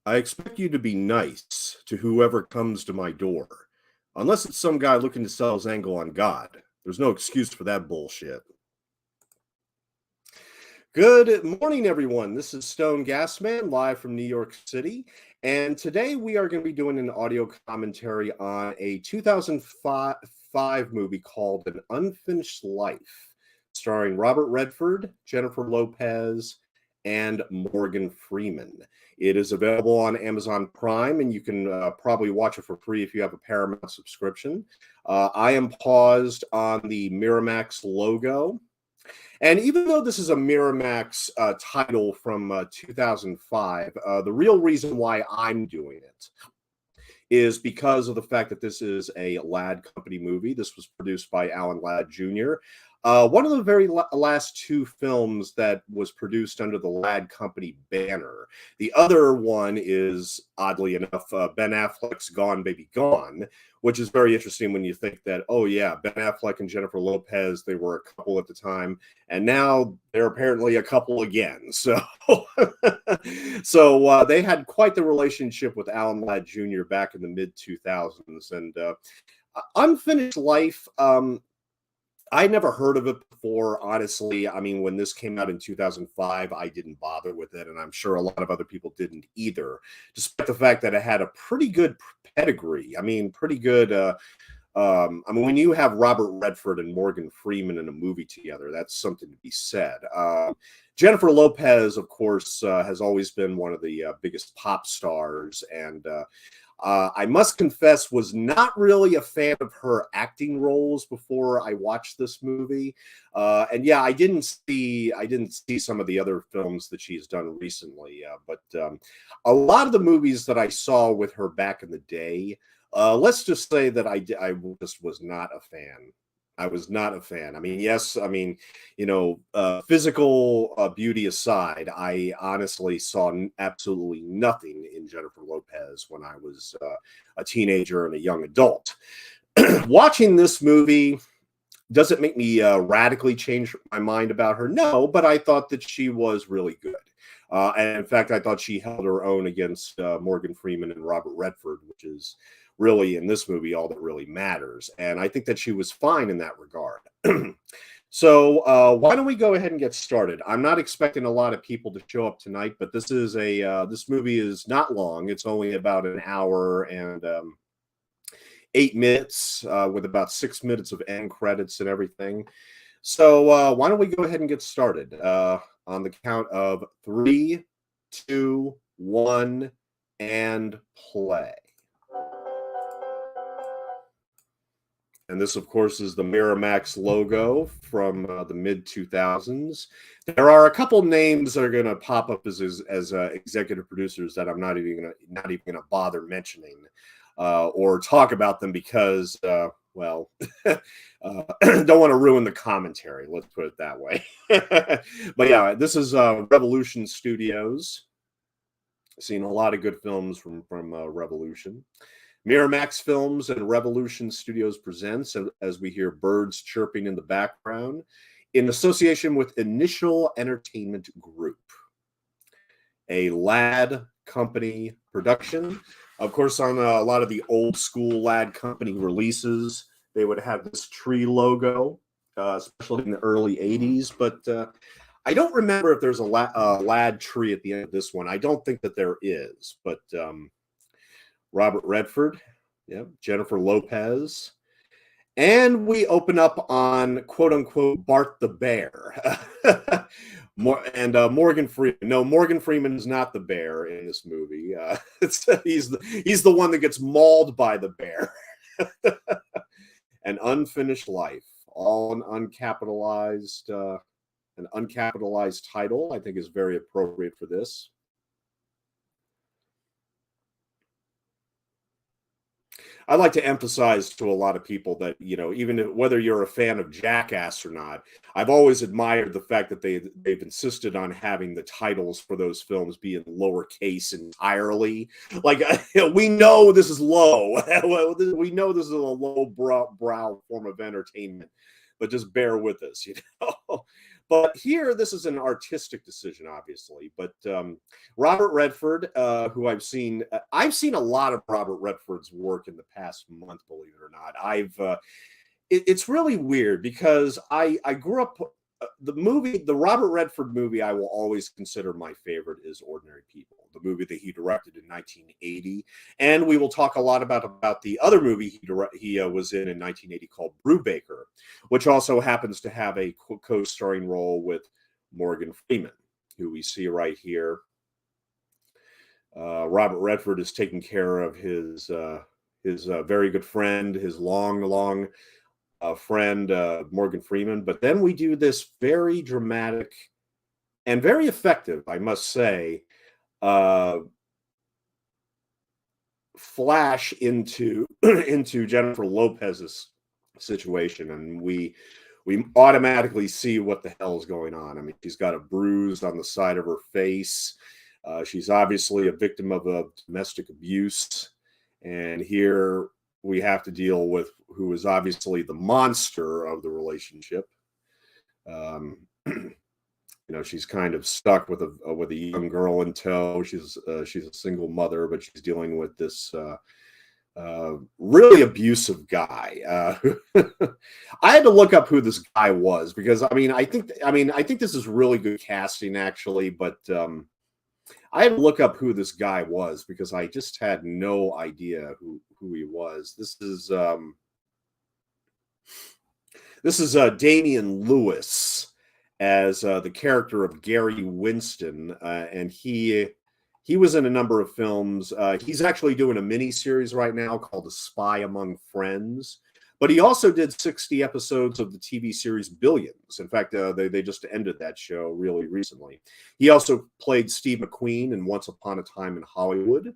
I expect you to be nice to whoever comes to my door. Unless it's some guy looking to sell his angle on God. There's no excuse for that bullshit. Good morning, everyone. This is Stone Gasman, live from New York City. And today we are going to be doing an audio commentary on a 2005 movie called An Unfinished Life, starring Robert Redford, Jennifer Lopez, and Morgan Freeman. It is available on Amazon Prime, and you can probably watch it for free if you have a Paramount subscription. I am paused on the Miramax logo. And even though this is a Miramax title from 2005, the real reason why I'm doing it is because of the fact that this is a Ladd Company movie. This was produced by Alan Ladd Jr. One of the very last two films that was produced under the Ladd Company banner. The other one is, oddly enough, Ben Affleck's Gone Baby Gone, which is very interesting when you think that, oh yeah, Ben Affleck and Jennifer Lopez, they were a couple at the time, and now they're apparently a couple again. So, so they had quite the relationship with Alan Ladd Jr. back in the mid-2000s. And Unfinished Life, I never heard of it before, honestly. I mean, when this came out in 2005, I didn't bother with it, and I'm sure a lot of other people didn't either, despite the fact that it had a pretty good pedigree. I mean, pretty good. I mean, when you have Robert Redford and Morgan Freeman in a movie together, that's something to be said. Jennifer Lopez, of course, has always been one of the biggest pop stars, and I must confess, was not really a fan of her acting roles before I watched this movie. And yeah, I didn't see some of the other films that she's done recently. But a lot of the movies that I saw with her back in the day, let's just say that I just was not a fan. I was not a fan. I mean, yes, I mean, you know, physical beauty aside, I honestly saw absolutely nothing in Jennifer Lopez when I was a teenager and a young adult. Watching this movie, does it make me radically change my mind about her? No, but I thought that she was really good. And in fact, I thought she held her own against Morgan Freeman and Robert Redford, which is really in this movie all that really matters. And I think that she was fine in that regard. So why don't we go ahead and get started? I'm not expecting a lot of people to show up tonight, but this is this movie is not long. It's only about an hour and 8 minutes with about 6 minutes of end credits and everything. So why don't we go ahead and get started on the count of 3, 2, 1, and play. And this, of course, is the Miramax logo from the mid-2000s. There are a couple names that are going to pop up as executive producers that I'm not even going to bother mentioning or talk about them because, well, don't want to ruin the commentary. Let's put it that way. But yeah, this is Revolution Studios. Seen a lot of good films from Revolution. Miramax Films and Revolution Studios presents, as we hear birds chirping in the background, in association with Initial Entertainment Group, a Ladd Company production. Of course, on a lot of the old school Ladd Company releases, they would have this tree logo, especially in the early 80s. But I don't remember if there's a Ladd tree at the end of this one. I don't think that there is, but Robert Redford, yeah, Jennifer Lopez, and we open up on quote unquote Bart the Bear, Morgan Freeman. No, Morgan Freeman is not the bear in this movie. He's the one that gets mauled by the bear. An Unfinished Life, all an uncapitalized title. I think is very appropriate for this. I'd like to emphasize to a lot of people that, you know, even whether you're a fan of Jackass or not, I've always admired the fact that they've insisted on having the titles for those films be in lowercase entirely. Like, we know this is low. We know this is a low brow form of entertainment, but just bear with us, you know. But here, this is an artistic decision, obviously. But Robert Redford, who I've seen a lot of Robert Redford's work in the past month, believe it or not. It's really weird because I grew up. The Robert Redford movie I will always consider my favorite is Ordinary People, the movie that he directed in 1980, and we will talk a lot about the other movie he was in 1980 called Brubaker, which also happens to have a co-starring role with Morgan Freeman, who we see right here. Robert Redford is taking care of his very good friend, his long friend, Morgan Freeman. But then we do this very dramatic and very effective, I must say, flash into into Jennifer Lopez's situation, and we automatically see what the hell is going on. I mean, she's got a bruise on the side of her face. She's obviously a victim of a domestic abuse, and here we have to deal with who is obviously the monster of the relationship. She's kind of stuck with a young girl in tow. She's a single mother, but she's dealing with this really abusive guy. I had to look up who this guy was because I think this is really good casting actually, but I had to look up who this guy was because I just had no idea who he was. This is Damian Lewis as the character of Gary Winston, and he was in a number of films. He's actually doing a mini series right now called A Spy Among Friends, but he also did 60 episodes of the TV series Billions. In fact, they just ended that show really recently. He also played Steve McQueen in Once Upon a Time in Hollywood,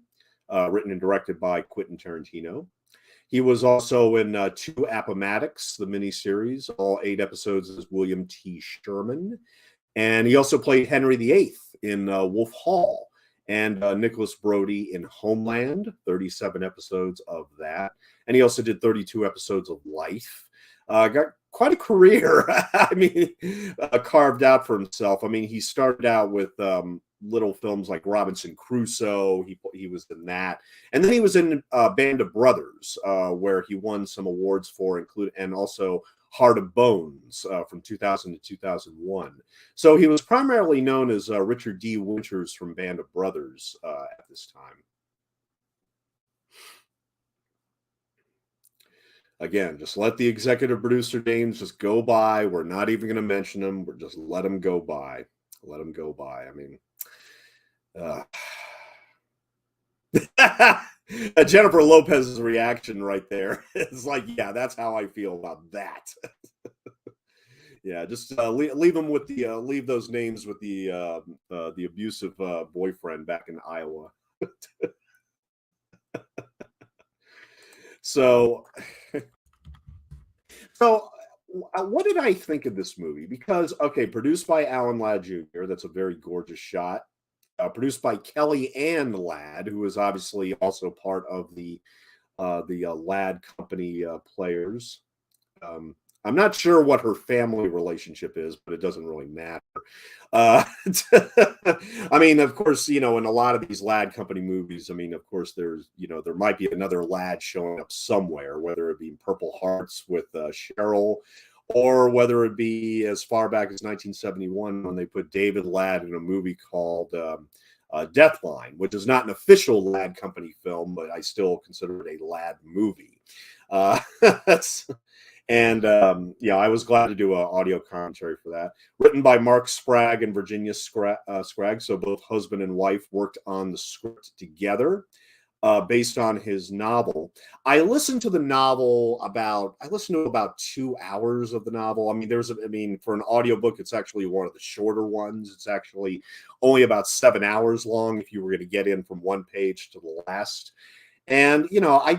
written and directed by Quentin Tarantino. He was also in Two Appomattox, the miniseries, all 8 episodes as William T. Sherman. And he also played Henry VIII in Wolf Hall, and Nicholas Brody in Homeland, 37 episodes of that. And he also did 32 episodes of Life. Got quite a career, carved out for himself. I mean, he started out with little films like Robinson Crusoe. He was in that. And then he was in Band of Brothers, where he won some awards for, and also Heart of Bones from 2000 to 2001. So he was primarily known as Richard D. Winters from Band of Brothers at this time. Again, just let the executive producer names just go by. We're not even going to mention them. We're just let them go by. Let them go by. I mean, Jennifer Lopez's reaction right there is like, yeah, that's how I feel about that. Yeah, just leave them with the leave those names with the abusive boyfriend back in Iowa. So what did I think of this movie? Because, okay, produced by Alan Ladd Jr., that's a very gorgeous shot. Produced by Kelly Ann Ladd, who is obviously also part of the Ladd Company players. I'm not sure what her family relationship is, but it doesn't really matter. I mean, of course, in a lot of these Ladd Company movies, I mean, of course, there might be another Ladd showing up somewhere, whether it be Purple Hearts with Cheryl, or whether it be as far back as 1971 when they put David Ladd in a movie called Deathline, which is not an official Ladd Company film, but I still consider it a Ladd movie. And I was glad to do an audio commentary for that. Written by Mark Spragg and Virginia Scragg, so both husband and wife worked on the script together, based on his novel. I listened to about 2 hours of the novel. I mean, for an audiobook, it's actually one of the shorter ones. It's actually only about 7 hours long if you were going to get in from one page to the last. And, I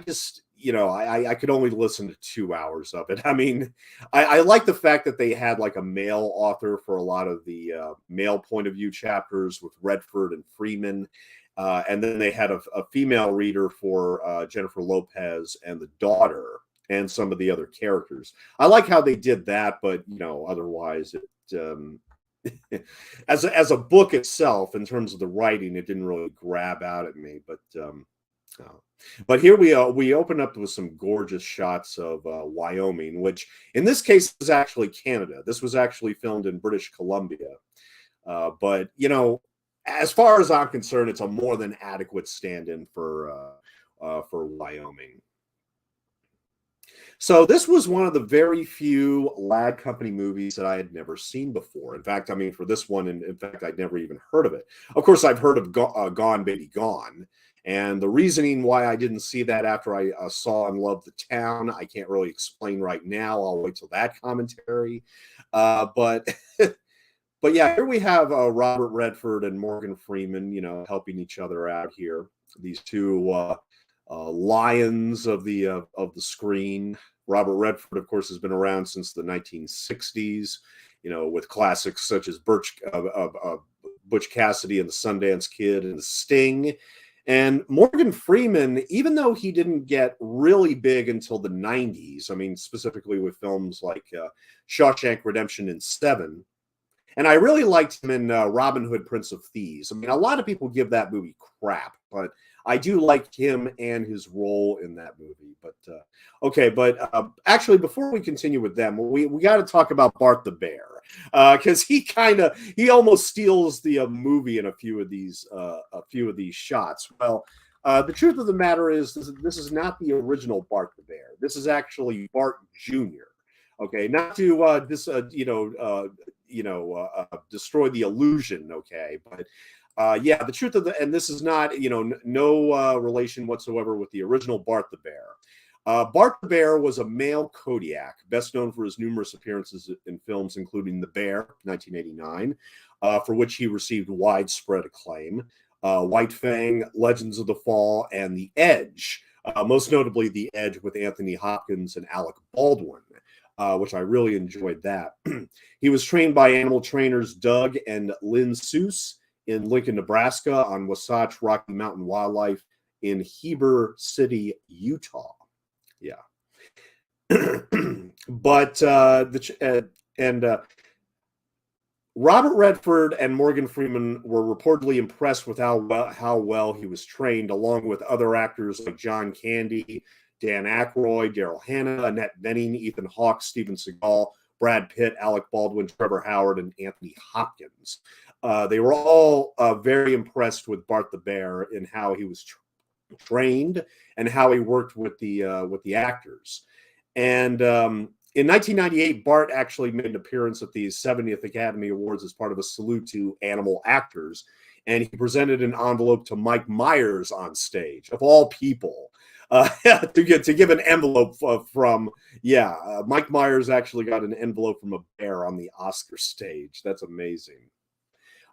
could only listen to 2 hours of it. I mean, I like the fact that they had like a male author for a lot of the male point of view chapters with Redford and Freeman. And then they had a female reader for Jennifer Lopez and the daughter and some of the other characters. I like how they did that, but, otherwise it as a book itself, in terms of the writing, it didn't really grab out at me. But here we open up with some gorgeous shots of Wyoming, which in this case is actually Canada. This was actually filmed in British Columbia. But as far as I'm concerned, it's a more than adequate stand-in for Wyoming. So this was one of the very few Ladd Company movies that I had never seen before. In fact, I mean, for this one, in fact, I'd never even heard of it. Of course, I've heard of Gone Baby Gone. And the reasoning why I didn't see that after I saw and loved The Town, I can't really explain right now. I'll wait till that commentary. But yeah, here we have Robert Redford and Morgan Freeman, helping each other out here. These two lions of the screen. Robert Redford, of course, has been around since the 1960s, with classics such as Butch Cassidy and the Sundance Kid and Sting. And Morgan Freeman, even though he didn't get really big until the 90s, I mean, specifically with films like Shawshank Redemption and Seven, and I really liked him in Robin Hood, Prince of Thieves. I mean, a lot of people give that movie crap, but I do like him and his role in that movie. But okay, but actually, before we continue with them, we got to talk about Bart the Bear, because he almost steals the movie in a few of these shots. Well, the truth of the matter is this is not the original Bart the Bear. This is actually Bart Jr. Okay, not to destroy the illusion. Okay, but. Yeah, the truth of and this is not, no relation whatsoever with the original Bart the Bear. Bart the Bear was a male Kodiak, best known for his numerous appearances in films including The Bear, 1989, for which he received widespread acclaim, White Fang, Legends of the Fall, and The Edge, most notably The Edge with Anthony Hopkins and Alec Baldwin, which I really enjoyed that. He was trained by animal trainers Doug and Lynn Seuss in Lincoln, Nebraska, on Wasatch Rocky Mountain Wildlife in Heber City, Utah. Yeah. But Robert Redford and Morgan Freeman were reportedly impressed with how well he was trained, along with other actors like John Candy, Dan Aykroyd, Daryl Hannah, Annette Bening, Ethan Hawke, Steven Seagal, Brad Pitt, Alec Baldwin, Trevor Howard, and Anthony Hopkins. They were all very impressed with Bart the Bear in how he was trained and how he worked with the actors. And in 1998, Bart actually made an appearance at the 70th Academy Awards as part of a salute to animal actors, and he presented an envelope to Mike Myers on stage, of all people. To give an envelope from Mike Myers actually got an envelope from a bear on the Oscar stage. That's amazing.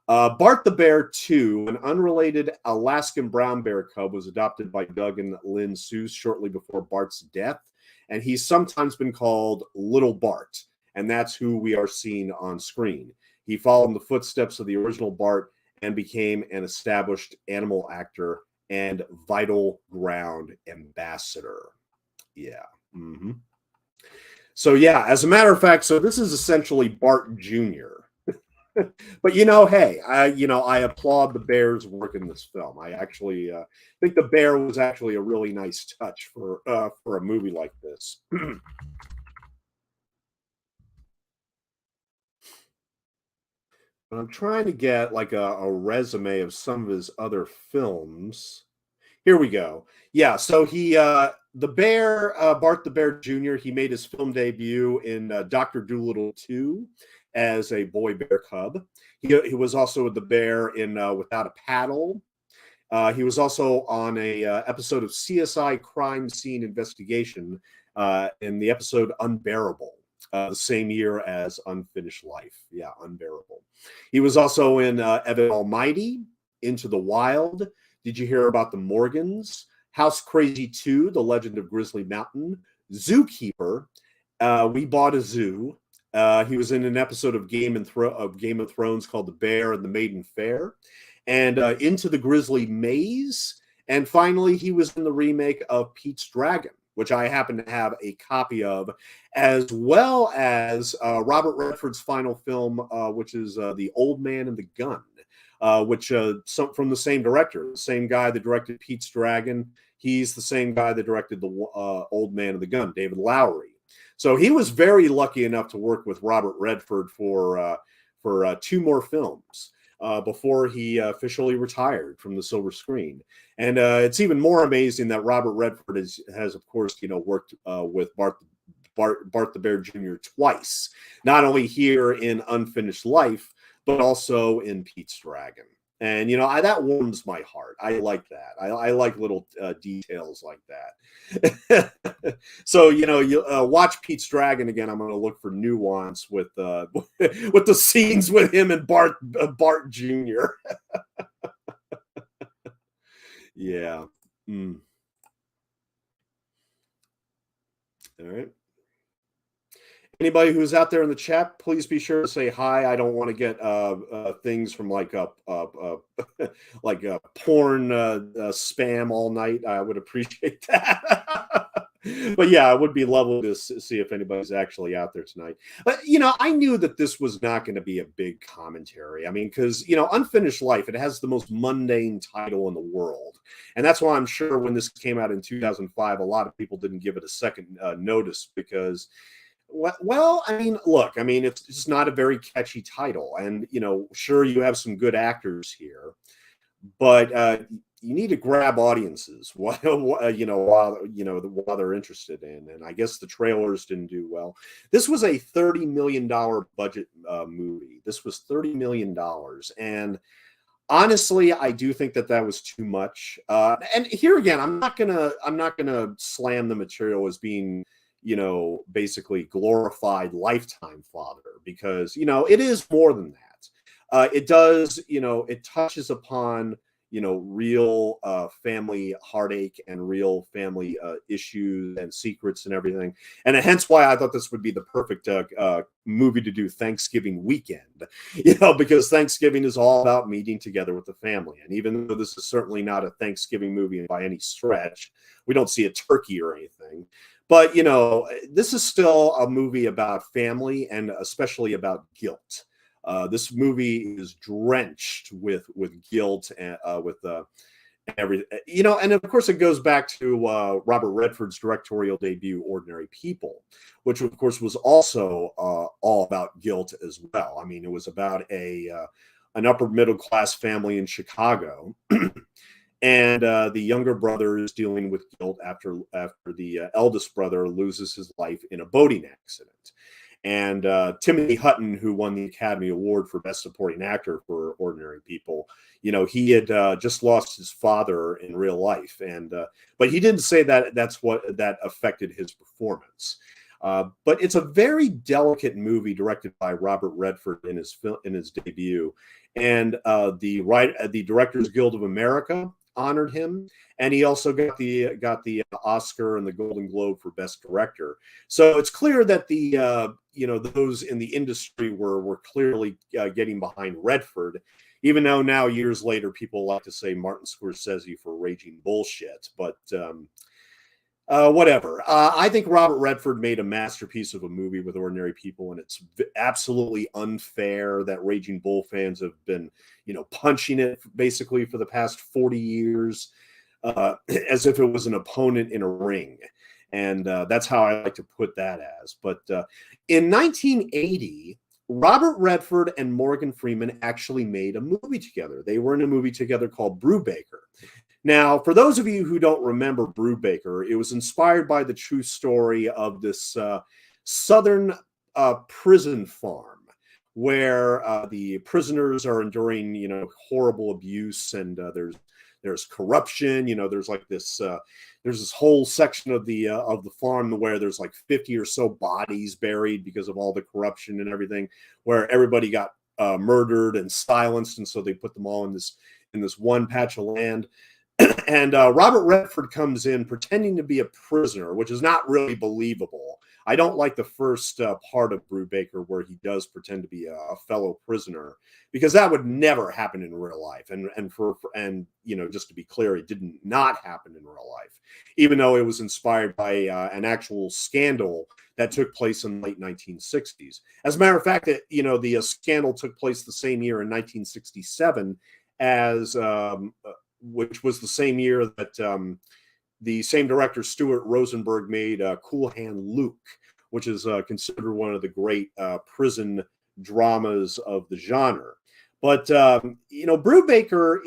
Bart the Bear 2, an unrelated Alaskan brown bear cub, was adopted by Doug and Lynn Seuss shortly before Bart's death, and he's sometimes been called Little Bart, and that's who we are seeing on screen. He followed in the footsteps of the original Bart and became an established animal actor and Vital Ground ambassador. Yeah. Mm-hmm. So yeah, as a matter of fact, so this is essentially Bart Jr. But hey, I applaud the bear's work in this film. I actually think the bear was actually a really nice touch for a movie like this. I'm trying to get like a resume of some of his other films. Here we go. Yeah, so he the bear, Bart the Bear Jr., he made his film debut in Dr. Dolittle 2 as a boy bear cub. He was also the bear in Without a Paddle. He was also on a episode of CSI Crime Scene Investigation in the episode Unbearable, the same year as Unfinished Life. Yeah, Unbearable. He was also in Evan Almighty, Into the Wild. Did you hear about the Morgans? House Crazy 2, The Legend of Grizzly Mountain. Zookeeper, We Bought a Zoo. He was in an episode of Game of Thrones called The Bear and the Maiden Fair, and Into the Grizzly Maze. And finally, he was in the remake of Pete's Dragon, which I happen to have a copy of, as well as Robert Redford's final film, which is The Old Man and the Gun, which from the same director, the same guy that directed Pete's Dragon. He's the same guy that directed the Old Man and the Gun, David Lowery. So he was very lucky enough to work with Robert Redford for 2 more films before he officially retired from the silver screen. And it's even more amazing that Robert Redford has of course, worked with Bart the Bear Jr. twice, not only here in Unfinished Life, but also in Pete's Dragon. And, that warms my heart. I like that. I like little details like that. So, you watch Pete's Dragon again. I'm going to look for nuance with with the scenes with him and Bart Jr. Yeah. Mm. All right. Anybody who's out there in the chat, please be sure to say hi. I don't want to get things from like porn spam all night. I would appreciate that. But yeah, it would be lovely to see if anybody's actually out there tonight. But I knew that this was not going to be a big commentary. I mean, because Unfinished Life, it has the most mundane title in the world, and that's why I'm sure when this came out in 2005, a lot of people didn't give it a second notice because. Well, I mean, look, it's just not a very catchy title. And, sure, you have some good actors here, but you need to grab audiences while they're interested in. And I guess the trailers didn't do well. This was a $30 million budget movie. This was $30 million. And honestly, I do think that was too much. And here again, I'm not gonna slam the material as being basically glorified Lifetime fodder, because it is more than that. It does, it touches upon real family heartache and real family issues and secrets and everything, and hence why I thought this would be the perfect movie to do Thanksgiving weekend, because Thanksgiving is all about meeting together with the family. And even though this is certainly not a Thanksgiving movie by any stretch, we don't see a turkey or anything. But, this is still a movie about family and especially about guilt. This movie is drenched with guilt and with everything, and of course it goes back to Robert Redford's directorial debut, Ordinary People, which of course was also all about guilt as well. I mean, it was about an upper middle class family in Chicago. And the younger brother is dealing with guilt after the eldest brother loses his life in a boating accident. And Timothy Hutton, who won the Academy Award for Best Supporting Actor for Ordinary People, he had just lost his father in real life, and but he didn't say that affected his performance. But it's a very delicate movie directed by Robert Redford in his debut, and the Directors Guild of America honored him, and he also got the Oscar and the Golden Globe for Best Director. So it's clear that the those in the industry were clearly getting behind Redford, even though now years later people like to say Martin Scorsese for raging bullshit. But whatever. I think Robert Redford made a masterpiece of a movie with Ordinary People, and it's absolutely unfair that Raging Bull fans have been, punching it basically for the past 40 years as if it was an opponent in a ring. And that's how I like to put that as. But in 1980, Robert Redford and Morgan Freeman actually made a movie together. They were in a movie together called Brubaker. Now, for those of you who don't remember Brubaker, it was inspired by the true story of this southern prison farm where the prisoners are enduring, horrible abuse, and there's corruption. There's like this there's this whole section of the farm where there's like 50 or so bodies buried because of all the corruption and everything, where everybody got murdered and silenced, and so they put them all in this one patch of land. And Robert Redford comes in pretending to be a prisoner, which is not really believable. I don't like the first part of Brubaker where he does pretend to be a fellow prisoner, because that would never happen in real life. And you know, just to be clear, it did not happen in real life, even though it was inspired by an actual scandal that took place in the late 1960s. As a matter of fact, you know, the scandal took place the same year in 1967 as which was the same year that the same director, Stuart Rosenberg, made Cool Hand Luke, which is considered one of the great prison dramas of the genre. But, you know, Brubaker,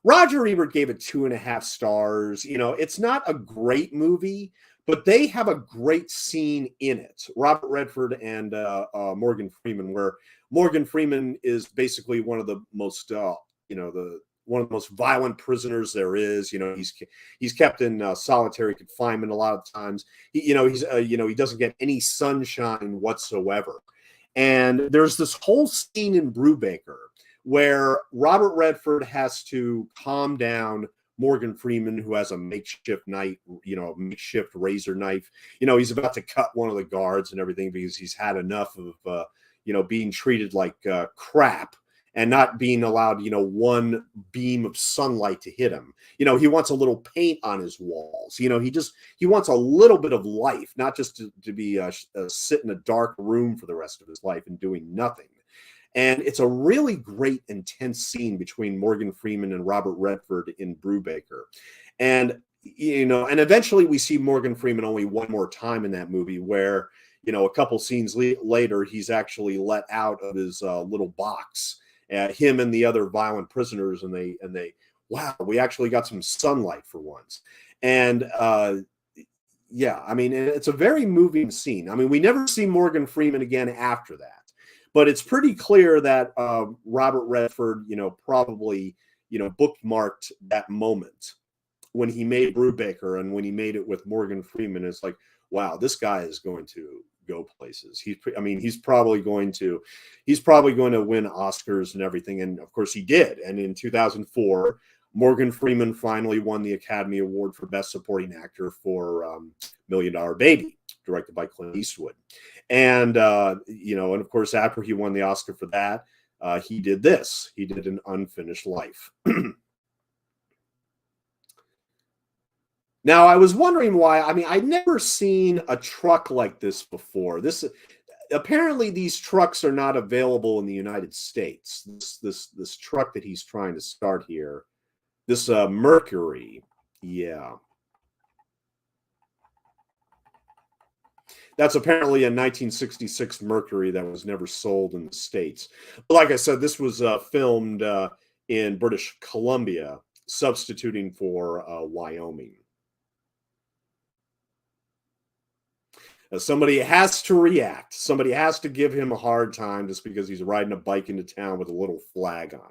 Roger Ebert gave it 2.5 stars. You know, it's not a great movie, but they have a great scene in it. Robert Redford and Morgan Freeman, where Morgan Freeman is basically one of the most, you know, one of the most violent prisoners there is. You know, he's kept in solitary confinement a lot of times. You know, he doesn't get any sunshine whatsoever. And there's this whole scene in Brubaker where Robert Redford has to calm down Morgan Freeman, who has a makeshift knife, you know, makeshift razor knife. You know, he's about to cut one of the guards and everything because he's had enough of, you know, being treated like crap and not being allowed, you know, one beam of sunlight to hit him. You know, he wants a little paint on his walls. You know, he wants a little bit of life, not just to be sit in a dark room for the rest of his life and doing nothing. And it's a really great, intense scene between Morgan Freeman and Robert Redford in Brubaker. And, you know, and eventually we see Morgan Freeman only one more time in that movie, where, you know, a couple scenes later, he's actually let out of his little box, him and the other violent prisoners. And they, wow, we actually got some sunlight for once. And, yeah, I mean, it's a very moving scene. I mean, we never see Morgan Freeman again after that. But it's pretty clear that Robert Redford, you know, probably, you know, bookmarked that moment when he made Brubaker, and when he made it with Morgan Freeman. It's like, wow, this guy is going to go places. He's probably going to win Oscars and everything. And of course he did. And in 2004, Morgan Freeman finally won the Academy Award for Best Supporting Actor for $1 Million Baby, directed by Clint Eastwood. And, you know, and of course, after he won the Oscar for that, he did this. He did An Unfinished Life. Now, I was wondering why. I mean, I'd never seen a truck like this before. Apparently, these trucks are not available in the United States. This truck that he's trying to start here, this Mercury, yeah. That's apparently a 1966 Mercury that was never sold in the States. But like I said, this was filmed in British Columbia, substituting for Wyoming. Somebody has to react. Somebody has to give him a hard time just because he's riding a bike into town with a little flag on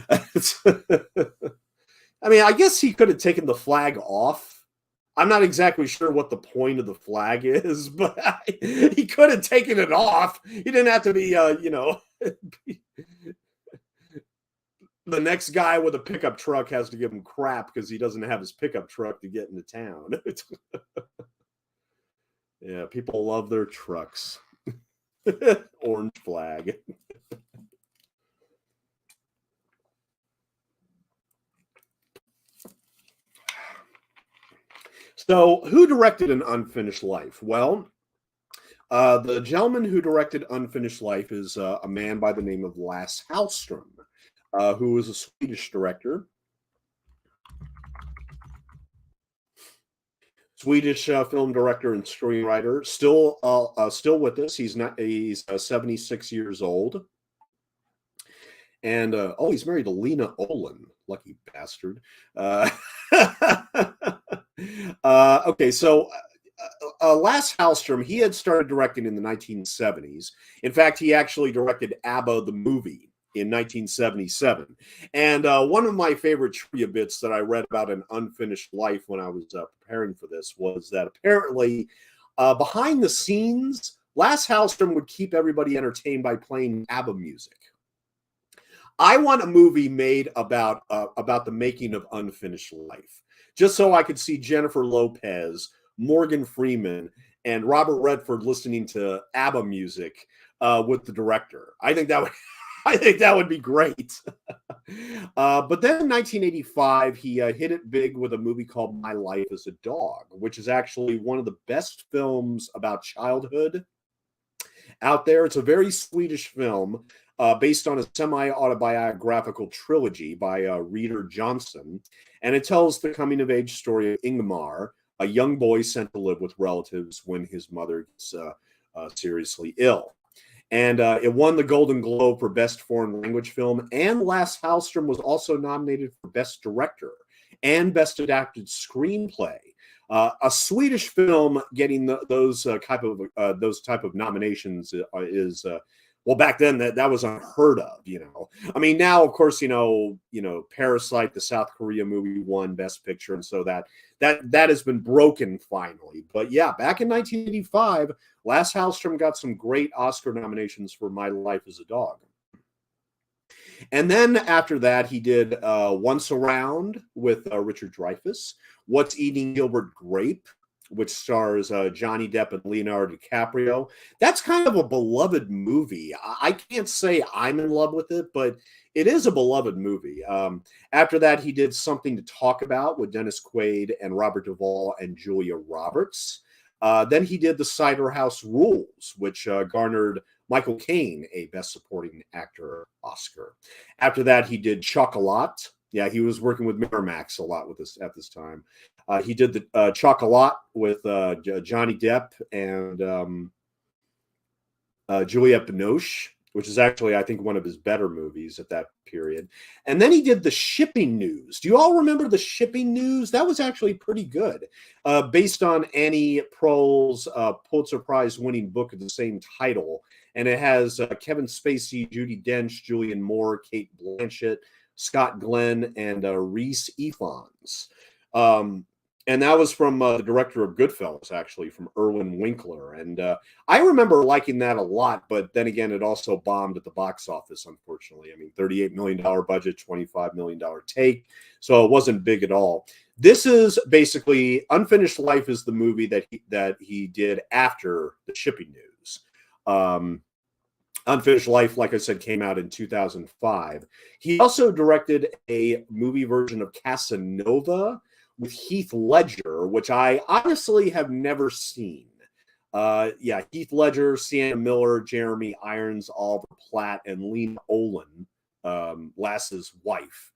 it. I mean, I guess he could have taken the flag off. I'm not exactly sure what the point of the flag is, but he could have taken it off. He didn't have to be, you know, the next guy with a pickup truck has to give him crap because he doesn't have his pickup truck to get into town. Yeah, people love their trucks. Orange flag. So, who directed An Unfinished Life? Well, the gentleman who directed Unfinished Life is a man by the name of Lasse Hallström, who is a Swedish director. Swedish film director and screenwriter, still with us. He's 76 years old, and he's married to Lena Olin. Lucky bastard. Okay, so Lasse Hallström, he had started directing in the 1970s. In fact, he actually directed ABBA the movie in 1977. And one of my favorite trivia bits that I read about An Unfinished Life when I was preparing for this was that apparently behind the scenes, Lasse Hallström would keep everybody entertained by playing ABBA music. I want a movie made about the making of Unfinished Life, just so I could see Jennifer Lopez, Morgan Freeman, and Robert Redford listening to ABBA music with the director. I think that would I think that would be great. But then in 1985, he hit it big with a movie called My Life as a Dog, which is actually one of the best films about childhood out there. It's a very Swedish film based on a semi-autobiographical trilogy by Reader Johnson. And it tells the coming-of-age story of Ingmar, a young boy sent to live with relatives when his mother gets seriously ill. And it won the Golden Globe for Best Foreign Language Film. And Lasse Hallström was also nominated for Best Director and Best Adapted Screenplay. A Swedish film getting those type of nominations is well, back then that was unheard of. I mean, now of course Parasite, the South Korea movie, won Best Picture, and so that has been broken finally. But yeah, back in 1985, Lasse Hallström got some great Oscar nominations for My Life as a Dog. And then after that, he did Once Around with Richard Dreyfuss, What's Eating Gilbert Grape, which stars Johnny Depp and Leonardo DiCaprio. That's kind of a beloved movie. I can't say I'm in love with it, but it is a beloved movie. After that, he did Something to Talk About with Dennis Quaid and Robert Duvall and Julia Roberts. Then he did The Cider House Rules, which garnered Michael Caine a Best Supporting Actor Oscar. After that, he did Chocolat. Yeah, he was working with Miramax a lot with this at this time. He did the Chocolat with Johnny Depp and Juliette Binoche, which is actually, I think, one of his better movies at that period. And then he did The Shipping News. Do you all remember The Shipping News? That was actually pretty good, based on Annie Proulx's Pulitzer Prize winning book of the same title. And it has Kevin Spacey, Judi Dench, Julianne Moore, Kate Blanchett, Scott Glenn, and Reese Ifans. And that was from the director of Goodfellas, actually, from Irwin Winkler. And I remember liking that a lot, but then again, it also bombed at the box office, unfortunately. I mean, $38 million budget, $25 million take, so it wasn't big at all. This is basically, Unfinished Life is the movie that he did after The Shipping News. Unfinished Life, like I said, came out in 2005. He also directed a movie version of Casanova with Heath Ledger, which I honestly have never seen. Yeah, Heath Ledger, Sienna Miller, Jeremy Irons, Oliver Platt, and Lena Olin, Lasse's wife,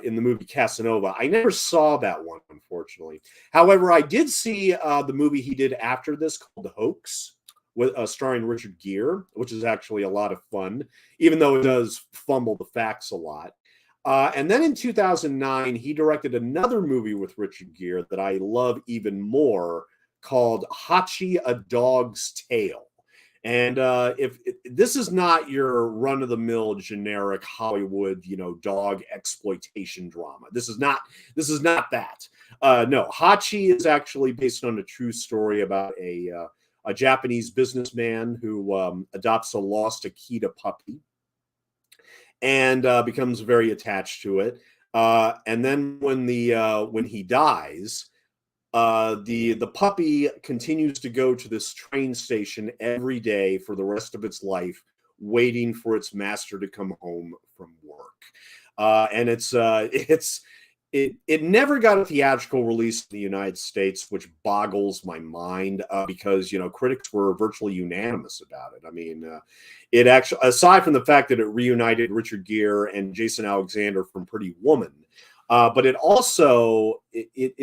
in the movie Casanova. I never saw that one, unfortunately. However, I did see the movie he did after this called The Hoax, with starring Richard Gere, which is actually a lot of fun, even though it does fumble the facts a lot. And then in 2009, he directed another movie with Richard Gere that I love even more, called Hachi, A Dog's Tale. And if this is not your run-of-the-mill generic Hollywood, dog exploitation drama. This is not that. No, Hachi is actually based on a true story about a Japanese businessman who adopts a lost Akita puppy and becomes very attached to it. And then when he dies, the puppy continues to go to this train station every day for the rest of its life, waiting for its master to come home from work. And it never got a theatrical release in the United States, which boggles my mind because, critics were virtually unanimous about it. I mean, it actually, aside from the fact that it reunited Richard Gere and Jason Alexander from Pretty Woman, but it also, it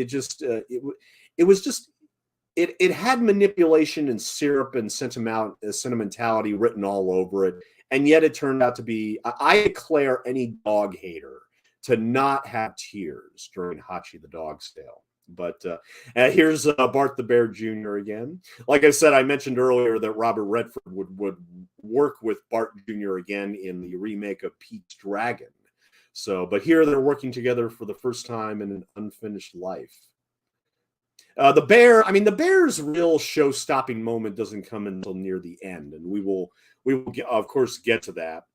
had manipulation and syrup and sentimentality written all over it. And yet it turned out to be, I declare any dog hater to not have tears during Hachi the Dog's Tale. But here's Bart the Bear Jr. again. Like I said, I mentioned earlier that Robert Redford would work with Bart Jr. again in the remake of Pete's Dragon. So, but here they're working together for the first time in An Unfinished Life. The bear's real show-stopping moment doesn't come until near the end, and we will of course get to that.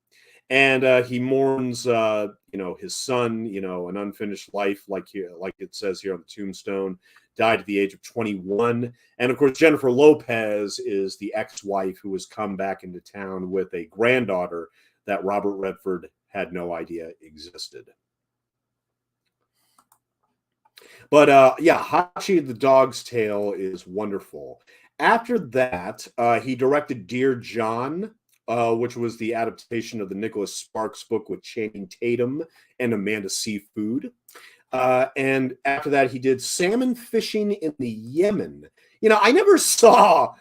and he mourns, his son, an unfinished life, like it says here on the tombstone, died at the age of 21. And of course, Jennifer Lopez is the ex-wife who has come back into town with a granddaughter that Robert Redford had no idea existed. But yeah, Hachi the Dog's Tale is wonderful. After that, he directed Dear John, which was the adaptation of the Nicholas Sparks book with Channing Tatum and Amanda Seyfried. And after that, he did Salmon Fishing in the Yemen. I never saw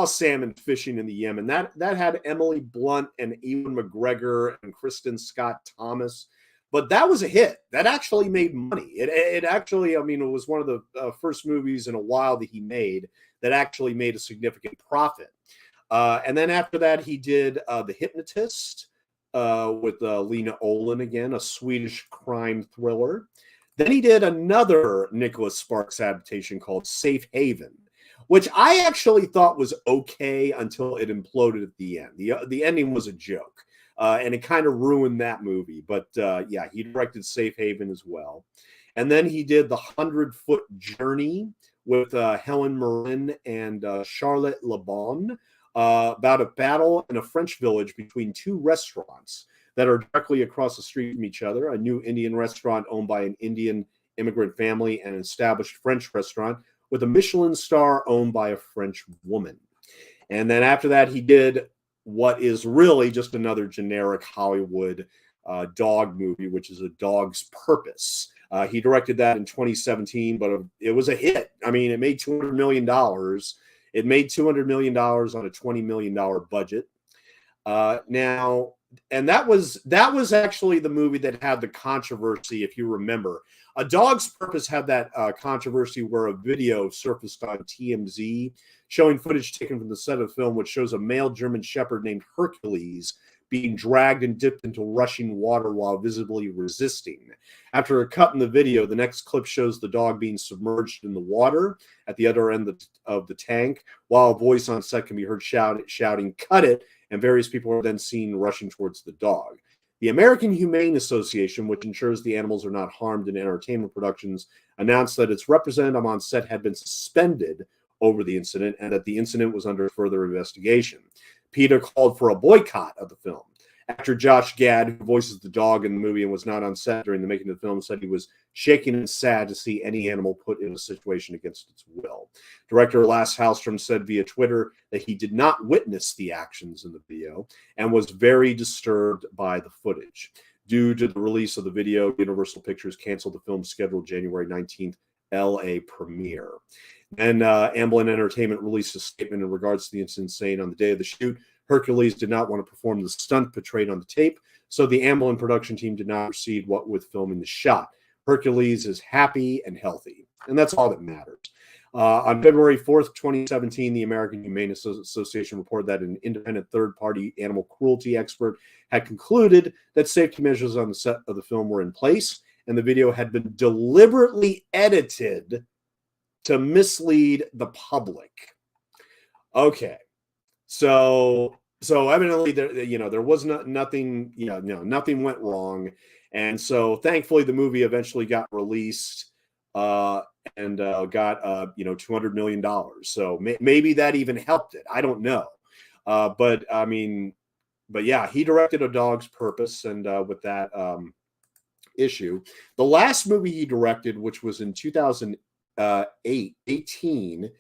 Salmon Fishing in the Yemen. That had Emily Blunt and Ewan McGregor and Kristen Scott Thomas. But that was a hit. That actually made money. It actually, it was one of the first movies in a while that he made that actually made a significant profit. And then after that, he did The Hypnotist with Lena Olin again, a Swedish crime thriller. Then he did another Nicholas Sparks adaptation called Safe Haven, which I actually thought was okay until it imploded at the end. The ending was a joke. And it kind of ruined that movie. But yeah, he directed Safe Haven as well. And then he did The 100-Foot Journey with Helen Mirren and Charlotte Le Bon about a battle in a French village between two restaurants that are directly across the street from each other. A new Indian restaurant owned by an Indian immigrant family and an established French restaurant with a Michelin star owned by a French woman. And then after that, he did what is really just another generic Hollywood dog movie, which is A Dog's Purpose. He directed that in 2017, but it was a hit. It made $200 million. It made $200 million on a $20 million budget. Now, and that was actually the movie that had the controversy, if you remember. A Dog's Purpose had that controversy where a video surfaced on TMZ showing footage taken from the set of the film, which shows a male German Shepherd named Hercules being dragged and dipped into rushing water while visibly resisting. After a cut in the video, the next clip shows the dog being submerged in the water at the other end of the tank, while a voice on set can be heard shouting, "Cut it," and various people are then seen rushing towards the dog. The American Humane Association, which ensures the animals are not harmed in entertainment productions, announced that its representative on set had been suspended over the incident and that the incident was under further investigation. PETA called for a boycott of the film. Actor Josh Gad, who voices the dog in the movie and was not on set during the making of the film, said he was shaken and sad to see any animal put in a situation against its will. Director Lasse Hallström said via Twitter that he did not witness the actions in the video and was very disturbed by the footage. Due to the release of the video, Universal Pictures canceled the film's scheduled January 19th LA premiere. And Amblin Entertainment released a statement in regards to the incident, saying on the day of the shoot, Hercules did not want to perform the stunt portrayed on the tape, so the Amblin production team did not proceed with filming the shot. Hercules is happy and healthy, and that's all that matters. On February 4th, 2017, the American Humane Association reported that an independent third-party animal cruelty expert had concluded that safety measures on the set of the film were in place, and the video had been deliberately edited to mislead the public. Okay, so evidently there was nothing, nothing went wrong, and so thankfully the movie eventually got released and got $200 million. So maybe that even helped it. I don't know, but yeah, he directed A Dog's Purpose, and with that issue, the last movie he directed, which was in 2018,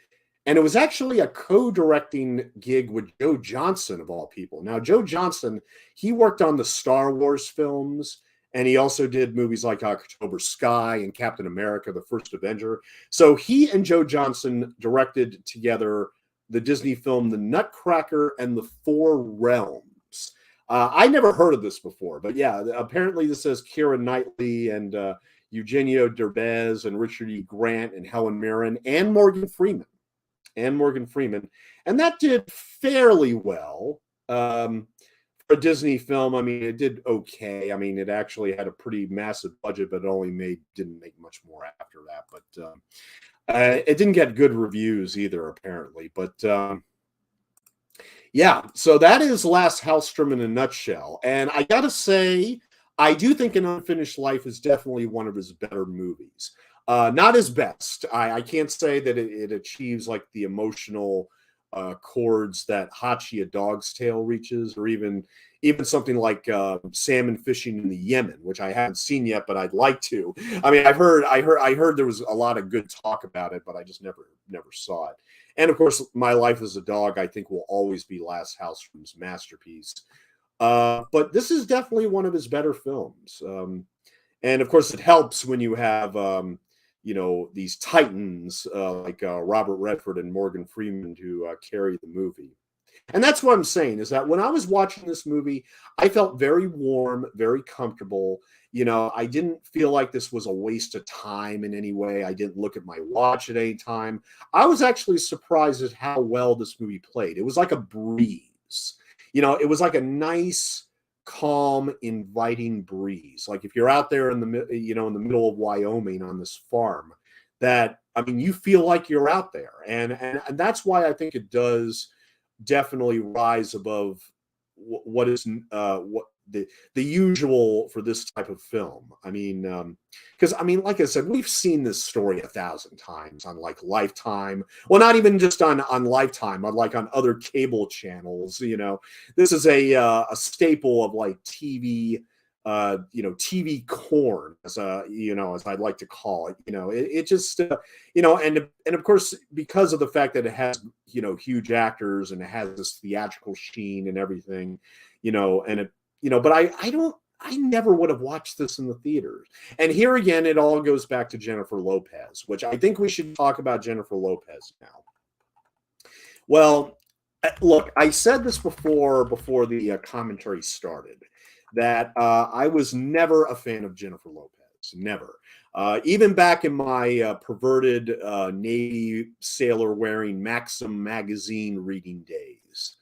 and it was actually a co-directing gig with Joe Johnston, of all people. Now, Joe Johnston, he worked on the Star Wars films, and he also did movies like October Sky and Captain America, the First Avenger. So he and Joe Johnston directed together the Disney film The Nutcracker and the Four Realms. I never heard of this before, but yeah, apparently this says Keira Knightley and Eugenio Derbez and Richard E. Grant and Helen Mirren and Morgan Freeman. And that did fairly well for a Disney film. It did okay. It actually had a pretty massive budget, but it didn't make much more after that. But it didn't get good reviews either, apparently. But Yeah, so that is Last Hallström in a nutshell. And I gotta say, I do think An Unfinished Life is definitely one of his better movies. Not his best. I can't say that it achieves like the emotional chords that Hachi: A Dog's Tale reaches, or even something like Salmon Fishing in the Yemen, which I haven't seen yet, but I'd like to. I mean, I heard there was a lot of good talk about it, but I just never saw it. And of course, My Life as a Dog, I think, will always be Last Hallström's masterpiece. But this is definitely one of his better films. And of course, it helps when you have, these titans like Robert Redford and Morgan Freeman to carry the movie. And that's what I'm saying is that when I was watching this movie, I felt very warm, very comfortable. I didn't feel like this was a waste of time in any way. I didn't look at my watch at any time. I was actually surprised at how well this movie played. It was like a breeze. It was like a nice, calm, inviting breeze. Like if you're out there in the middle of Wyoming on this farm, that I mean, you feel like you're out there, and that's why I think it does definitely rise above what is what the usual for this type of film. I mean, because I mean, like I said, we've seen this story 1,000 times on like Lifetime. Well, not even just on Lifetime, but like on other cable channels. This is a staple of like TV. TV corn, as I'd like to call it. It just, and of course, because of the fact that it has, huge actors and it has this theatrical sheen and everything, and it, but I never would have watched this in the theaters. And here again, it all goes back to Jennifer Lopez, which I think we should talk about Jennifer Lopez now. Well, look, I said this before the commentary started, that I was never a fan of Jennifer Lopez, never. Even back in my perverted Navy sailor wearing Maxim magazine reading days,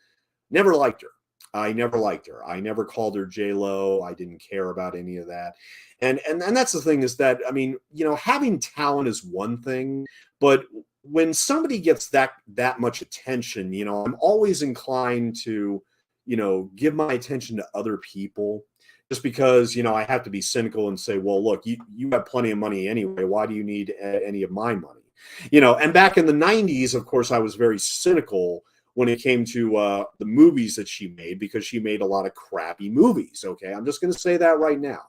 never liked her. I never liked her. I never called her J Lo. I didn't care about any of that. And that's the thing is that I mean, having talent is one thing, but when somebody gets that much attention, I'm always inclined to, give my attention to other people, just because I have to be cynical and say, well, look, you have plenty of money anyway. Why do you need any of my money? And back in the 90s, of course, I was very cynical when it came to the movies that she made, because she made a lot of crappy movies. Okay, I'm just going to say that right now.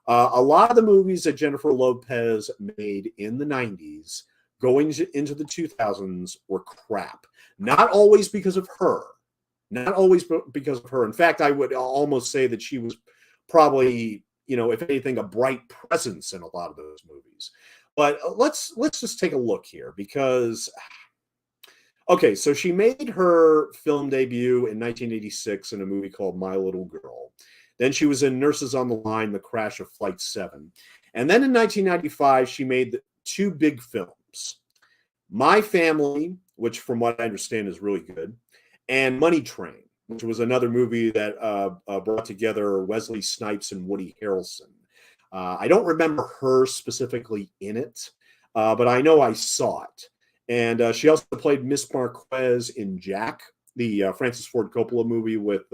A lot of the movies that Jennifer Lopez made in the 90s going into the 2000s were crap. Not always because of her. Not always because of her. In fact, I would almost say that she was probably, if anything, a bright presence in a lot of those movies. But let's just take a look here, because okay, so she made her film debut in 1986 in a movie called My Little Girl. Then she was in Nurses on the Line, The Crash of Flight 7. And then in 1995, she made two big films, My Family, which from what I understand is really good, and Money Train, which was another movie that brought together Wesley Snipes and Woody Harrelson. I don't remember her specifically in it, but I know I saw it. And she also played Miss Marquez in Jack, the Francis Ford Coppola movie with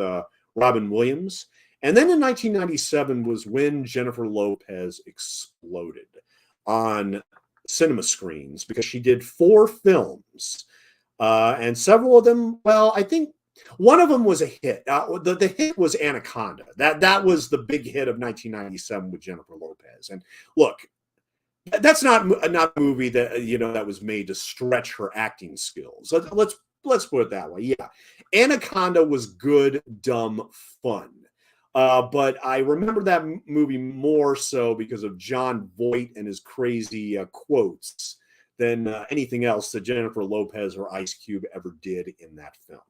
Robin Williams. And then in 1997 was when Jennifer Lopez exploded on cinema screens, because she did 4 films. And several of them, well, I think one of them was a hit. The hit was Anaconda. That was the big hit of 1997 with Jennifer Lopez. And look, that's not a movie that that was made to stretch her acting skills. Let's put it that way. Yeah, Anaconda was good, dumb fun. But I remember that movie more so because of John Voight and his crazy quotes than anything else that Jennifer Lopez or Ice Cube ever did in that film.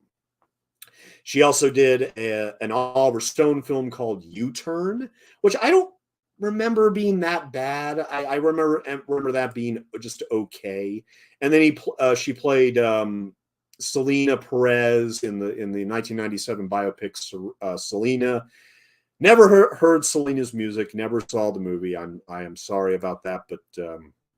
She also did an Oliver Stone film called U-Turn, which I don't remember being that bad. I remember that being just okay. And then she played Selena Perez in the 1997 biopic Selena. Never heard Selena's music. Never saw the movie. I am sorry about that, but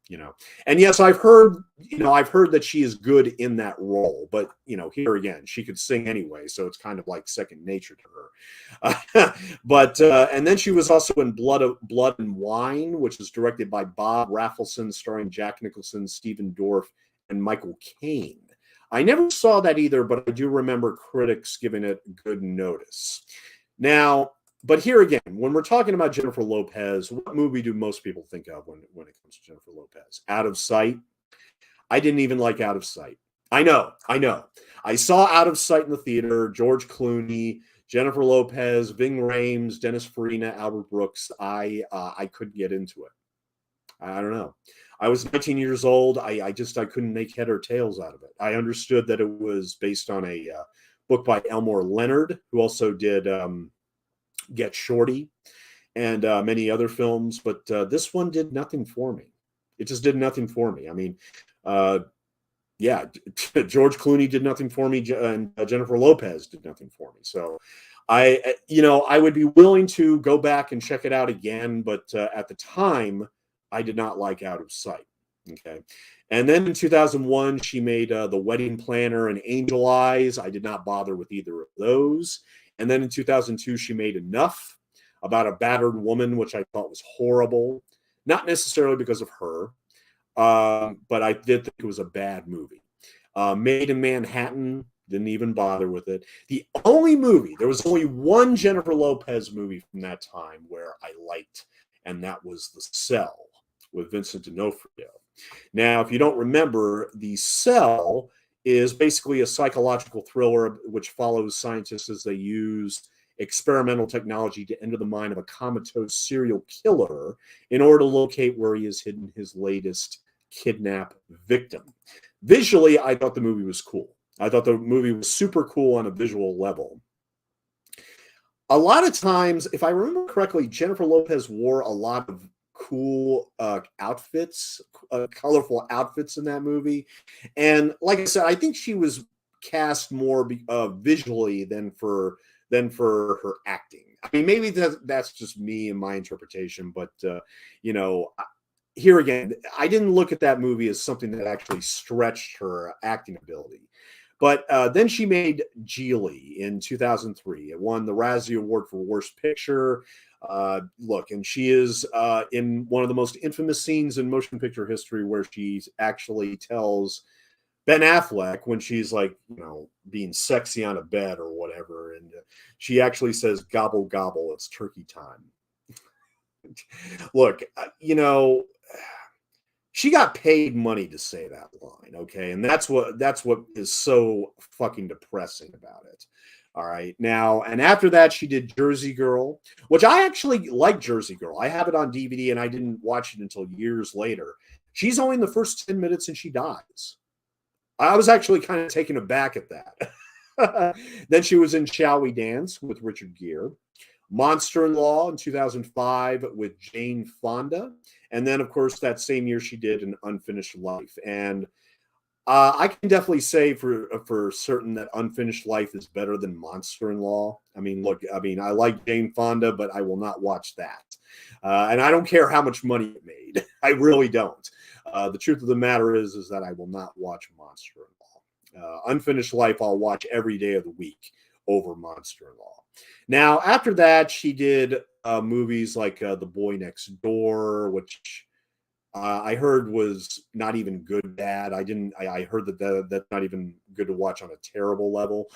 you know. And yes, I've heard, I've heard that she is good in that role, but here again, she could sing anyway, so it's kind of like second nature to her. But and then she was also in Blood and Wine, which is directed by Bob Rafelson, starring Jack Nicholson, Stephen Dorff, and Michael Caine. I never saw that either, but I do remember critics giving it good notice. Now, but here again, when we're talking about Jennifer Lopez, what movie do most people think of when it comes to Jennifer Lopez? Out of Sight. I didn't even like Out of Sight. I know. I saw Out of Sight in the theater. George Clooney, Jennifer Lopez, Ving Rhames, Dennis Farina, Albert Brooks. I couldn't get into it. I don't know. I was 19 years old. I couldn't make head or tails out of it. I understood that it was based on a book by Elmore Leonard, who also did Get Shorty and many other films, but this one did nothing for me. It just did nothing for me. I mean, yeah, George Clooney did nothing for me, and Jennifer Lopez did nothing for me. So I would be willing to go back and check it out again, but at the time, I did not like Out of Sight. Okay. And then in 2001, she made The Wedding Planner and Angel Eyes. I did not bother with either of those. And then in 2002, she made Enough, about a battered woman, which I thought was horrible. Not necessarily because of her, but I did think it was a bad movie. Made in Manhattan, didn't even bother with it. There was only one Jennifer Lopez movie from that time where I liked, and that was The Cell with Vincent D'Onofrio. Now, if you don't remember, The Cell is basically a psychological thriller which follows scientists as they use experimental technology to enter the mind of a comatose serial killer in order to locate where he has hidden his latest kidnap victim. Visually, I thought the movie was cool. I thought the movie was super cool on a visual level. A lot of times, if I remember correctly, Jennifer Lopez wore a lot of cool outfits, colorful outfits in that movie. And like I said, I think she was cast more visually than for her acting. I mean, maybe that's just me and my interpretation, but here again, I didn't look at that movie as something that actually stretched her acting ability. But then she made Geely in 2003. It won the Razzie Award for Worst Picture. And she is in one of the most infamous scenes in motion picture history where she actually tells Ben Affleck when she's like, being sexy on a bed or whatever. And she actually says, "Gobble, gobble, it's turkey time." Look, she got paid money to say that line, okay? And that's what is so fucking depressing about it. All right. Now, and after that, she did Jersey Girl, which I actually like Jersey Girl. I have it on DVD and I didn't watch it until years later. She's only in the first 10 minutes and she dies. I was actually kind of taken aback at that. Then she was in Shall We Dance with Richard Gere. Monster-in-Law in 2005 with Jane Fonda. And then, of course, that same year she did An Unfinished Life. And I can definitely say for certain that Unfinished Life is better than Monster-in-Law. I mean, I like Jane Fonda, but I will not watch that. And I don't care how much money it made. I really don't. The truth of the matter is that I will not watch Monster-in-Law. Unfinished Life I'll watch every day of the week over Monster-in-Law. Now, after that, she did movies like The Boy Next Door, which I heard was not even good bad. I heard that's not even good to watch on a terrible level.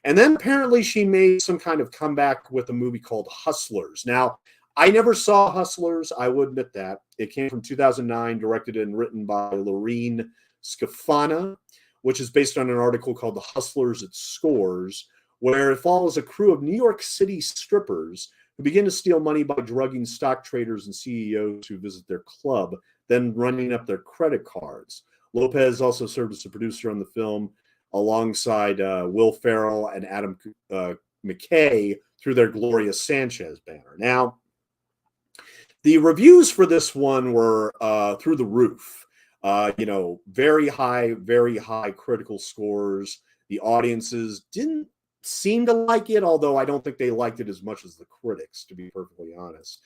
And then apparently she made some kind of comeback with a movie called Hustlers. Now, I never saw Hustlers. I will admit that. It came from 2009, directed and written by Lorene Scafana, which is based on an article called The Hustlers at Scores, where it follows a crew of New York City strippers who begin to steal money by drugging stock traders and CEOs who visit their club, then running up their credit cards. Lopez also served as a producer on the film alongside Will Ferrell and Adam McKay through their Gloria Sanchez banner. Now, the reviews for this one were through the roof. Very high critical scores. The audiences didn't seem to like it, although I don't think they liked it as much as the critics, to be perfectly honest.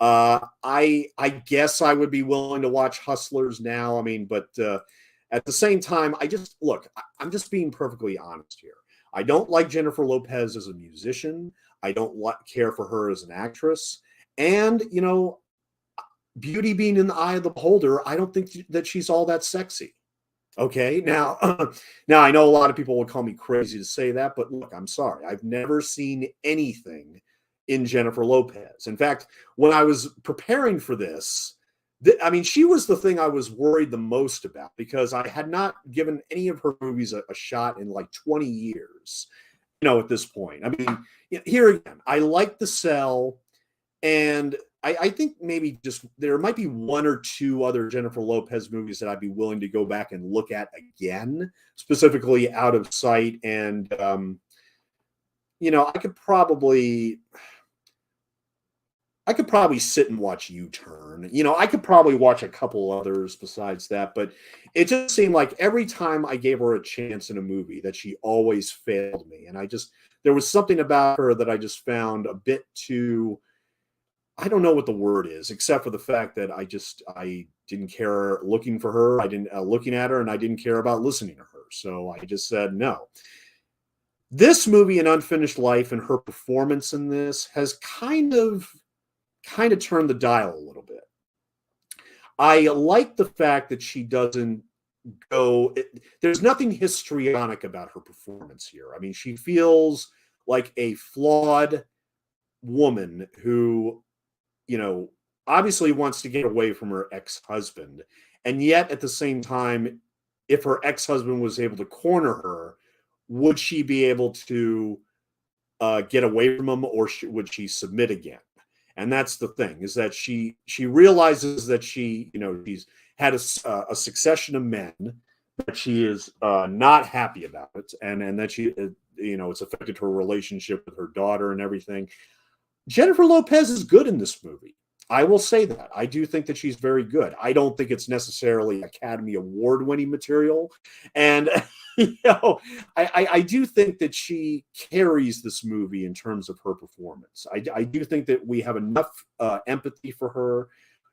I guess I would be willing to watch Hustlers now. I mean, but at the same time, I'm just being perfectly honest here. I don't like Jennifer Lopez as a musician. I don't care for her as an actress. And, beauty being in the eye of the beholder, I don't think that she's all that sexy. Okay, now, now I know a lot of people will call me crazy to say that, but look, I'm sorry. I've never seen anything in Jennifer Lopez. In fact, when I was preparing for this, I mean, she was the thing I was worried the most about because I had not given any of her movies a shot in like 20 years, at this point. I mean, here again, I like The Cell, and I think maybe just there might be one or two other Jennifer Lopez movies that I'd be willing to go back and look at again, specifically Out of Sight. And, I could probably sit and watch U-Turn. I could probably watch a couple others besides that, but it just seemed like every time I gave her a chance in a movie that she always failed me. And there was something about her that I just found a bit too, I don't know what the word is, except for the fact that I didn't care looking for her. I didn't looking at her, and I didn't care about listening to her. So I just said no. This movie, An Unfinished Life, and her performance in this has kind of turned the dial a little bit. I like the fact that she doesn't there's nothing histrionic about her performance here. I mean, she feels like a flawed woman who, obviously wants to get away from her ex-husband. And yet at the same time, if her ex-husband was able to corner her, would she be able to get away from him, or would she submit again? And that's the thing, is that she realizes that she's had a succession of men, but she is not happy about it, and that it's affected her relationship with her daughter and everything. Jennifer Lopez is good in this movie. I will say that. I do think that she's very good. I don't think it's necessarily Academy Award-winning material. And, I do think that she carries this movie in terms of her performance. I do think that we have enough empathy for her,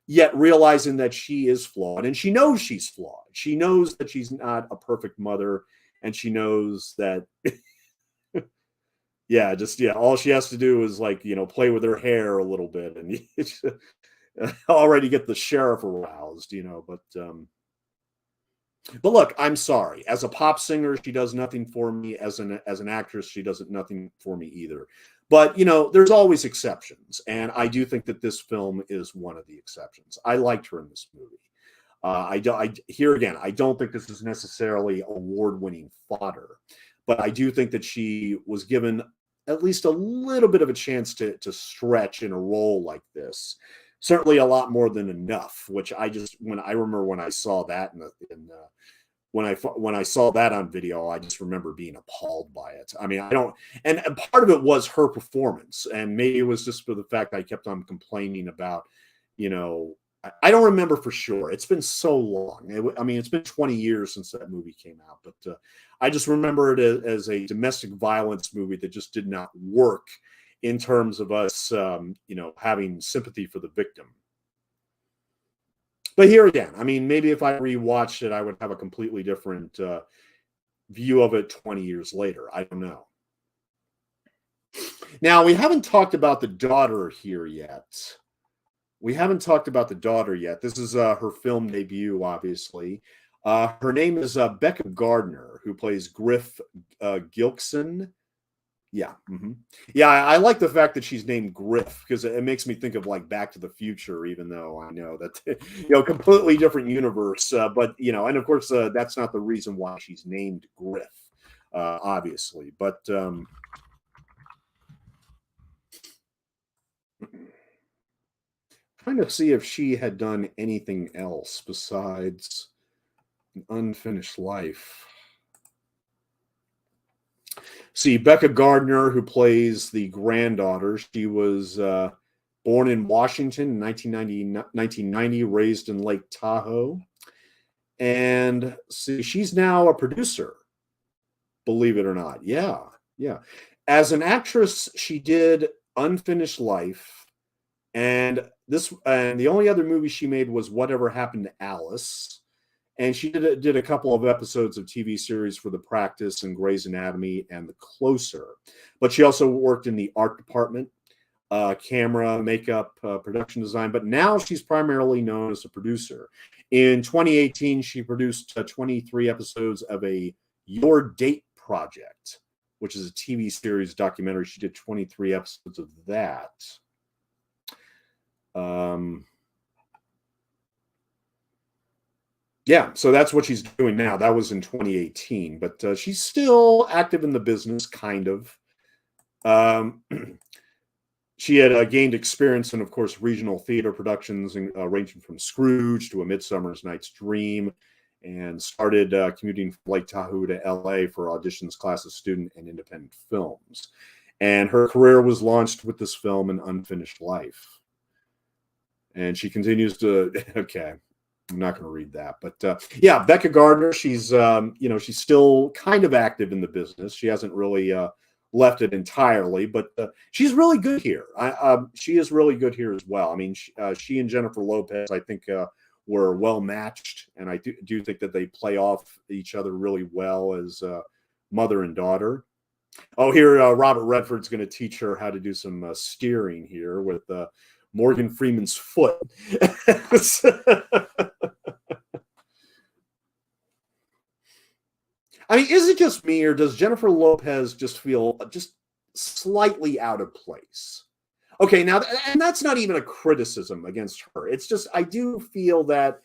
yet realizing that she is flawed. And she knows she's flawed. She knows that she's not a perfect mother. And she knows that... all she has to do is play with her hair a little bit, and already get the sheriff aroused, but look, I'm sorry. As a pop singer, she does nothing for me. As an actress, she does nothing for me either. But there's always exceptions, and I do think that this film is one of the exceptions. I liked her in this movie. I don't think this is necessarily award-winning fodder, but I do think that she was given at least a little bit of a chance to stretch in a role like this. Certainly a lot more than enough, which I remember when I saw that when I saw that on video, I just remember being appalled by it. I mean, and part of it was her performance, and maybe it was just for the fact I kept on complaining about, I don't remember for sure. It's been so long. It's been 20 years since that movie came out, but I just remember it as a domestic violence movie that just did not work in terms of us, having sympathy for the victim. But here again, maybe if I rewatched it, I would have a completely different view of it 20 years later. I don't know. Now, we haven't talked about the daughter here yet. This is her film debut, obviously. Her name is Becca Gardner, who plays Griff Gilkson. Yeah. Mm-hmm. Yeah, I like the fact that she's named Griff, because it makes me think of Back to the Future, even though I know that, completely different universe. But, and of course, that's not the reason why she's named Griff, obviously. But trying to see if she had done anything else besides An Unfinished Life. See, Becca Gardner, who plays the granddaughter, she was born in Washington in 1990, raised in Lake Tahoe. And see, she's now a producer, believe it or not. Yeah. As an actress, she did Unfinished Life, And the only other movie she made was Whatever Happened to Alice. And she did a couple of episodes of TV series for The Practice and Grey's Anatomy and The Closer. But she also worked in the art department, camera, makeup, production design. But now she's primarily known as a producer. In 2018, she produced 23 episodes of a Your Date Project, which is a TV series documentary. She did 23 episodes of that. Yeah, so that's what she's doing now. That was in 2018, but she's still active in the business, kind of. She had gained experience in, of course, regional theater productions, ranging from Scrooge to A Midsummer's Night's Dream, and started commuting from Lake Tahoe to LA for auditions, class of student, and independent films. And her career was launched with this film, An Unfinished Life. And she continues to, okay, I'm not going to read that, but yeah, Becca Gardner, she's, she's still kind of active in the business. She hasn't really left it entirely, but she's really good here. She is really good here as well. I mean, she and Jennifer Lopez, I think, were well matched, and I do think that they play off each other really well as mother and daughter. Oh, here Robert Redford's going to teach her how to do some steering here with Morgan Freeman's foot. I mean, is it just me, or does Jennifer Lopez just feel just slightly out of place? Okay, now, and that's not even a criticism against her. It's just, I do feel that,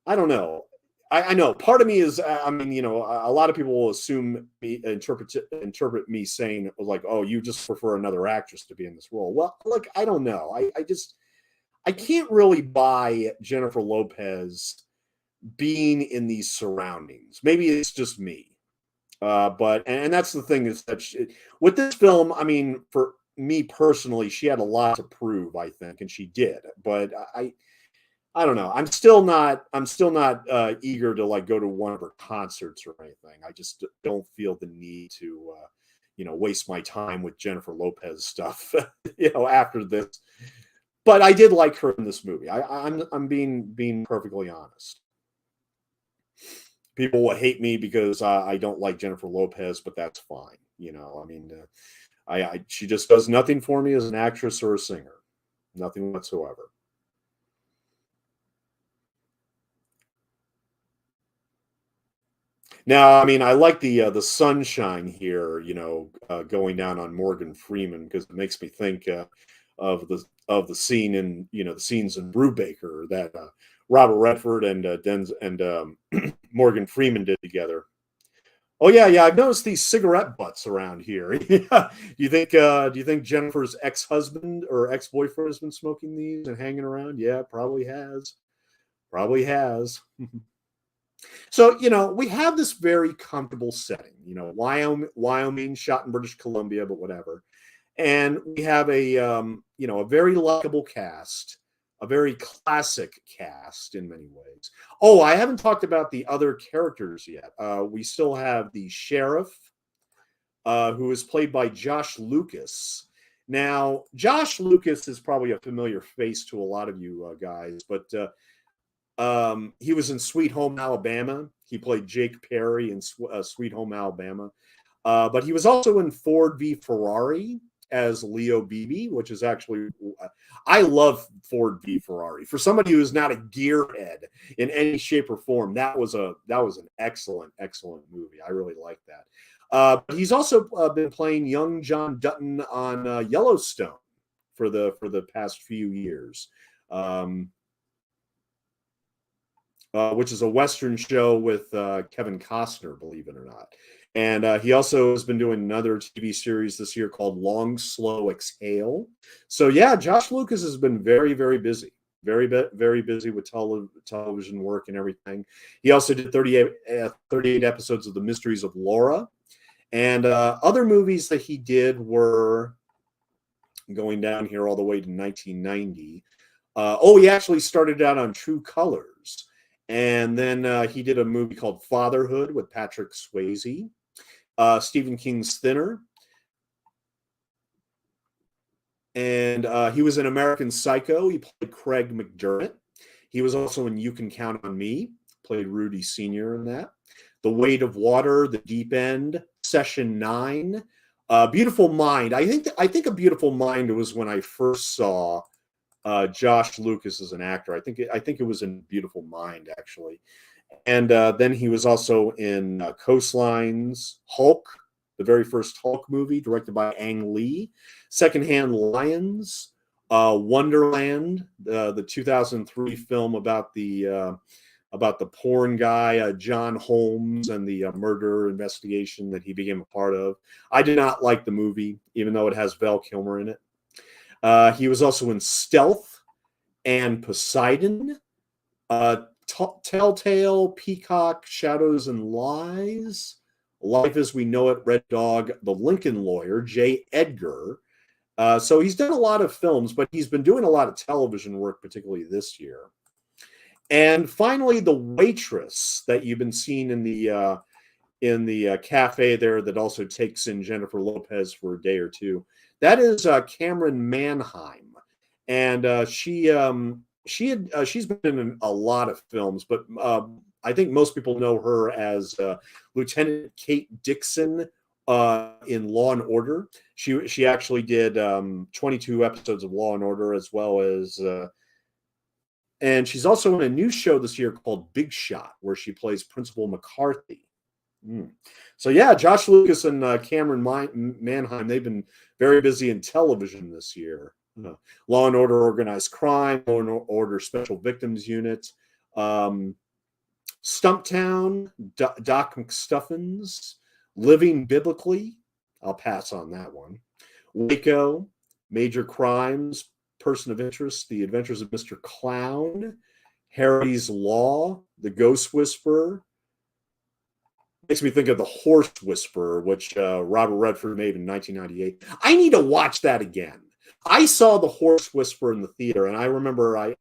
I don't know. I know part of me is, I mean, a lot of people will assume interpret me saying like, oh, you just prefer another actress to be in this role. Well, look, I don't know. I can't really buy Jennifer Lopez being in these surroundings. Maybe it's just me. But that's the thing, is that with this film, I mean, for me personally, she had a lot to prove, I think, and she did. But I don't know. I'm still not eager to like go to one of her concerts or anything. I just don't feel the need to waste my time with Jennifer Lopez stuff after this. But I did like her in this movie. I'm being perfectly honest. People will hate me because I don't like Jennifer Lopez, but that's fine. I mean, she just does nothing for me as an actress or a singer, nothing whatsoever. Now, I mean, I like the sunshine here, going down on Morgan Freeman, because it makes me think of the scene in the scenes in Brubaker that Robert Redford and Morgan Freeman did together. Oh yeah, I've noticed these cigarette butts around here. Do you think Jennifer's ex-husband or ex-boyfriend has been smoking these and hanging around? Yeah, probably has. Probably has. So, we have this very comfortable setting, Wyoming, shot in British Columbia, but whatever. And we have a very likable cast, a very classic cast in many ways. Oh, I haven't talked about the other characters yet. We still have the sheriff, who is played by Josh Lucas. Now, Josh Lucas is probably a familiar face to a lot of you guys, but he was in Sweet Home Alabama. He played Jake Perry in Sweet Home Alabama. But he was also in Ford v Ferrari as Leo Beebe, which is actually, I love Ford v Ferrari. For somebody who is not a gearhead in any shape or form, that was an excellent movie. I really like that. But he's also been playing young John Dutton on Yellowstone for the past few years, which is a Western show with Kevin Costner, believe it or not. And he also has been doing another TV series this year called Long, Slow Exhale. So yeah, Josh Lucas has been very, very busy. Very busy with television work and everything. He also did 38 episodes of The Mysteries of Laura. And other movies that he did were, going down here all the way to 1990. He actually started out on True Colors. And then he did a movie called Fatherhood with Patrick Swayze. Stephen King's Thinner. And he was in American Psycho. He played Craig McDermott. He was also in You Can Count on Me, played Rudy Sr. in that. The Weight of Water, The Deep End, Session 9, Beautiful Mind. I think A Beautiful Mind was when I first saw Josh Lucas as an actor. I think it was in Beautiful Mind, actually. And then he was also in Coastlines, Hulk, the very first Hulk movie, directed by Ang Lee, Secondhand Lions, Wonderland, the 2003 film about the porn guy John Holmes and the murder investigation that he became a part of. I did not like the movie, even though it has Val Kilmer in it. He was also in Stealth and Poseidon, Telltale, Peacock, Shadows and Lies, Life as We Know It, Red Dog, The Lincoln Lawyer, J. Edgar. So he's done a lot of films, but he's been doing a lot of television work, particularly this year. And finally, The Waitress that you've been seeing in the cafe there that also takes in Jennifer Lopez for a day or two. That is Cameron Manheim, and she's been in a lot of films, but I think most people know her as Lieutenant Kate Dixon in Law and Order. She actually did 22 episodes of Law and Order, as well as and she's also in a new show this year called Big Shot, where she plays Principal McCarthy. So yeah, Josh Lucas and Cameron Manheim, they've been very busy in television this year. Law and Order Organized Crime, Law and Order Special Victims Unit, Stumptown, Doc McStuffins, Living Biblically. I'll pass on that one. Waco, Major Crimes, Person of Interest, The Adventures of Mr. Clown, Harry's Law, The Ghost Whisperer. Makes me think of The Horse Whisperer, which Robert Redford made in 1998. I need to watch that again. I saw The Horse Whisperer in the theater, and I remember I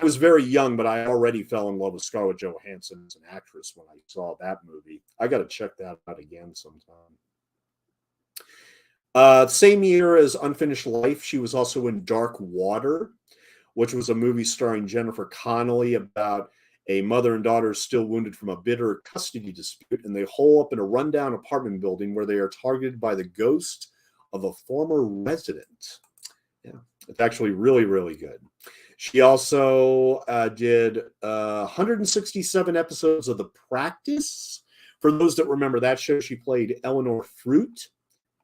was very young, but I already fell in love with Scarlett Johansson as an actress when I saw that movie. I got to check that out again sometime. Same year as Unfinished Life, she was also in Dark Water, which was a movie starring Jennifer Connelly about a mother and daughter still wounded from a bitter custody dispute, and they hole up in a rundown apartment building where they are targeted by the ghost of a former resident. Yeah, it's actually really, really good. She also did 167 episodes of The Practice. For those that remember that show, she played Eleanor Fruit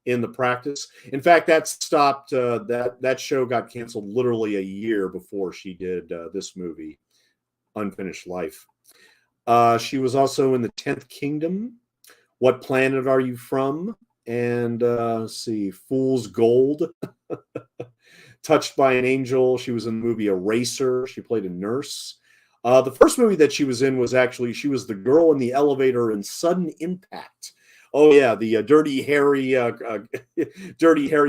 in The Practice. In fact, that stopped. That show got canceled literally a year before she did this movie, Unfinished Life. She was also in The 10th Kingdom, What Planet Are You From? And let's see, Fool's Gold. Touched by an Angel. She was in the movie Eraser. She played a nurse. The first movie that she was in was actually, she was the girl in the elevator in Sudden Impact. Oh yeah, the Dirty Harry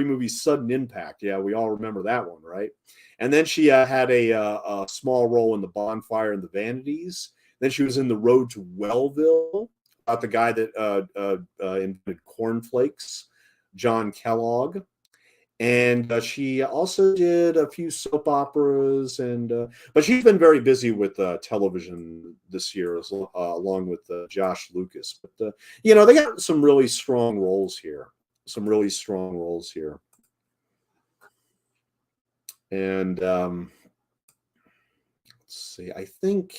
movie Sudden Impact. Yeah, we all remember that one, right? And then she had a small role in The Bonfire and the Vanities. Then she was in The Road to Wellville, about the guy that invented cornflakes, John Kellogg. And she also did a few soap operas, but she's been very busy with television this year, along with Josh Lucas. But they got some really strong roles here. And let's see, I think